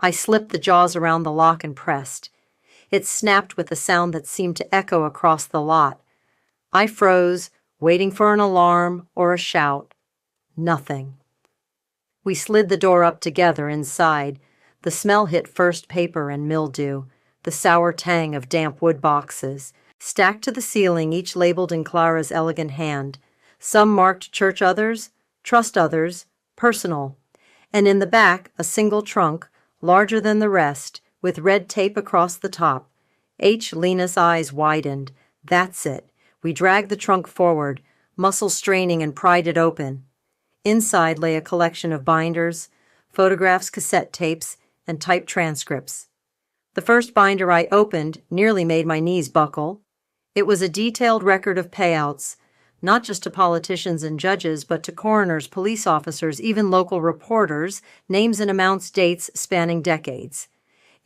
Speaker 1: I slipped the jaws around the lock and pressed. It snapped with a sound that seemed to echo across the lot. I froze, waiting for an alarm or a shout. Nothing. We slid the door up together inside. The smell hit first paper and mildew, the sour tang of damp wood boxes, stacked to the ceiling, each labeled in Clara's elegant hand. Some marked church, others, trust, others, personal. And in the back, a single trunk, larger than the rest, with red tape across the top. Lena's eyes widened. That's it. We dragged the trunk forward, muscles straining, and pried it open. Inside lay a collection of binders, photographs, cassette tapes, and typed transcripts. The first binder I opened nearly made my knees buckle. It was a detailed record of payouts, not just to politicians and judges, but to coroners, police officers, even local reporters, names and amounts, dates spanning decades.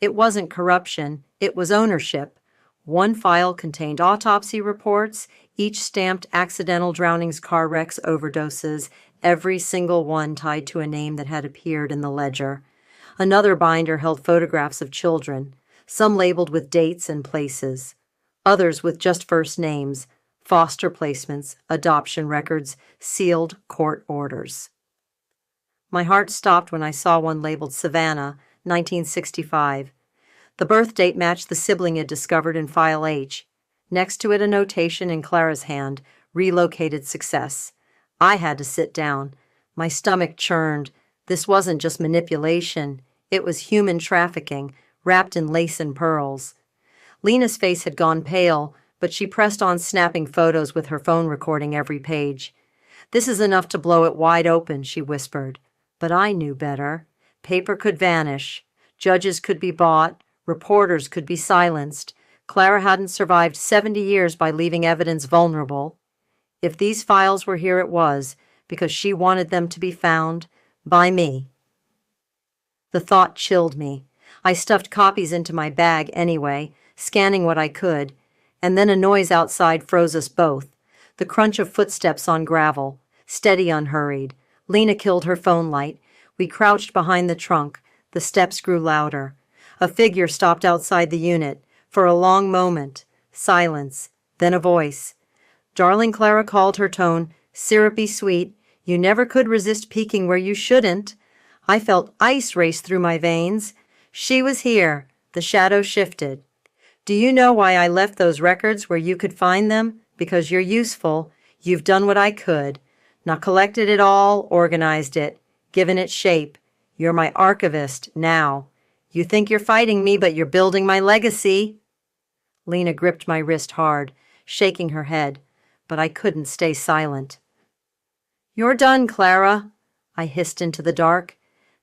Speaker 1: It wasn't corruption, it was ownership. One file contained autopsy reports, each stamped accidental drownings, car wrecks, overdoses, every single one tied to a name that had appeared in the ledger. Another binder held photographs of children, some labeled with dates and places, others with just first names, foster placements, adoption records, sealed court orders. My heart stopped when I saw one labeled Savannah, 1965. The birth date matched the sibling it discovered in File H. Next to it, a notation in Clara's hand, relocated success. I had to sit down. My stomach churned. This wasn't just manipulation. It was human trafficking, wrapped in lace and pearls. Lena's face had gone pale, but she pressed on, snapping photos with her phone, recording every page. "This is enough to blow it wide open," she whispered. But I knew better. Paper could vanish. Judges could be bought. Reporters could be silenced. Clara hadn't survived 70 years by leaving evidence vulnerable. If these files were here, it was because she wanted them to be found by me. The thought chilled me. I stuffed copies into my bag anyway, scanning what I could, and then a noise outside froze us both. The crunch of footsteps on gravel, steady, unhurried. Lena killed her phone light. We crouched behind the trunk. The steps grew louder. A figure stopped outside the unit. For a long moment, silence, then a voice. "Darling," Clara called, her tone syrupy sweet. "You never could resist peeking where you shouldn't." I felt ice race through my veins. She was here. The shadow shifted. "Do you know why I left those records where you could find them? Because you're useful. You've done what I could. Not collected it all, organized it, given it shape. You're my archivist now. You think you're fighting me, but you're building my legacy." Lena gripped my wrist hard, shaking her head, but I couldn't stay silent. "You're done, Clara," I hissed into the dark.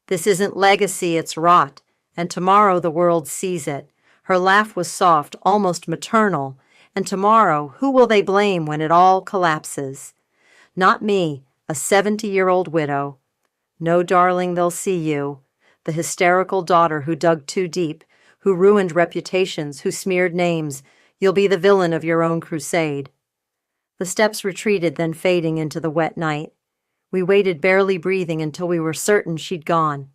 Speaker 1: "This isn't legacy, it's rot, and tomorrow the world sees it." Her laugh was soft, almost maternal. "And tomorrow, who will they blame when it all collapses? Not me, a 70-year-old widow. No, darling, they'll see you. The hysterical daughter who dug too deep, who ruined reputations, who smeared names. You'll be the villain of your own crusade." The steps retreated, then fading into the wet night. We waited, barely breathing, until we were certain she'd gone.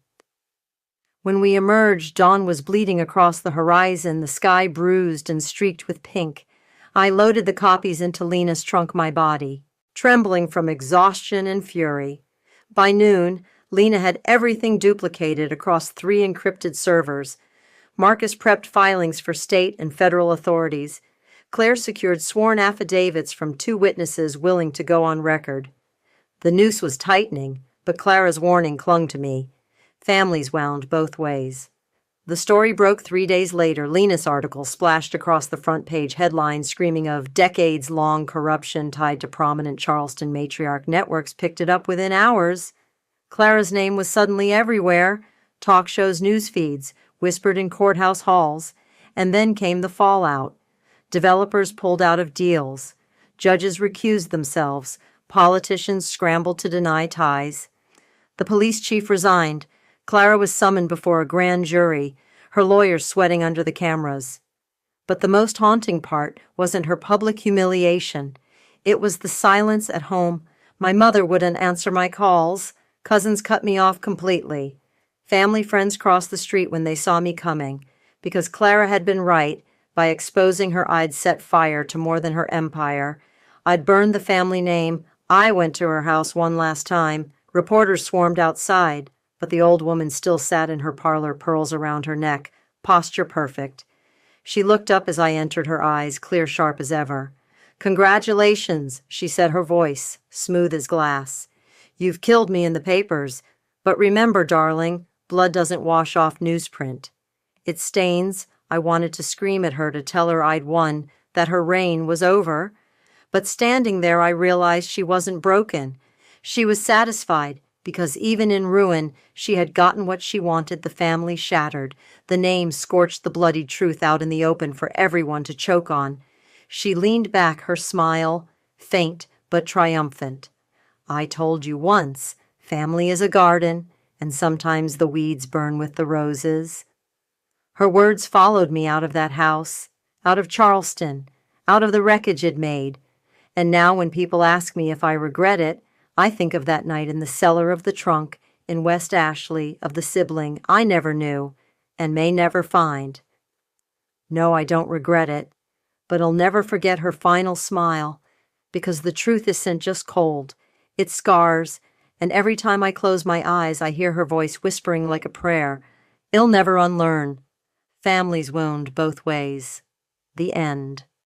Speaker 1: When we emerged, dawn was bleeding across the horizon, the sky bruised and streaked with pink. I loaded the copies into Lena's trunk, my body, trembling from exhaustion and fury. By noon, Lena had everything duplicated across 3 encrypted servers. Marcus prepped filings for state and federal authorities. Claire secured sworn affidavits from 2 witnesses willing to go on record. The noose was tightening, but Clara's warning clung to me. Families wound both ways. The story broke 3 days later. Lena's article splashed across the front page, headlines screaming of decades-long corruption tied to prominent Charleston matriarch. Networks picked it up within hours. Clara's name was suddenly everywhere. Talk shows, news feeds, whispered in courthouse halls. And then came the fallout. Developers pulled out of deals. Judges recused themselves. Politicians scrambled to deny ties. The police chief resigned. Clara was summoned before a grand jury, her lawyers sweating under the cameras. But the most haunting part wasn't her public humiliation. It was the silence at home. My mother wouldn't answer my calls. Cousins cut me off completely. Family friends crossed the street when they saw me coming. Because Clara had been right. By exposing her, I'd set fire to more than her empire. I'd burned the family name. I went to her house one last time. Reporters swarmed outside, but the old woman still sat in her parlor, pearls around her neck, posture perfect. She looked up as I entered, her eyes clear, sharp as ever. "Congratulations," she said, her voice smooth as glass. "You've killed me in the papers. But remember, darling, blood doesn't wash off newsprint. It stains." I wanted to scream at her, to tell her I'd won, that her reign was over. But standing there, I realized she wasn't broken. She was satisfied, because even in ruin, she had gotten what she wanted, the family shattered. The name scorched the bloodied truth out in the open for everyone to choke on. She leaned back, her smile faint but triumphant. "I told you once, family is a garden, and sometimes the weeds burn with the roses." Her words followed me out of that house, out of Charleston, out of the wreckage it made. And now when people ask me if I regret it, I think of that night in the cellar of the trunk in West Ashley, of the sibling I never knew and may never find. No, I don't regret it, but I'll never forget her final smile, because the truth isn't just cold. It scars, and every time I close my eyes, I hear her voice whispering like a prayer. "I'll never unlearn. Families wound both ways. The end.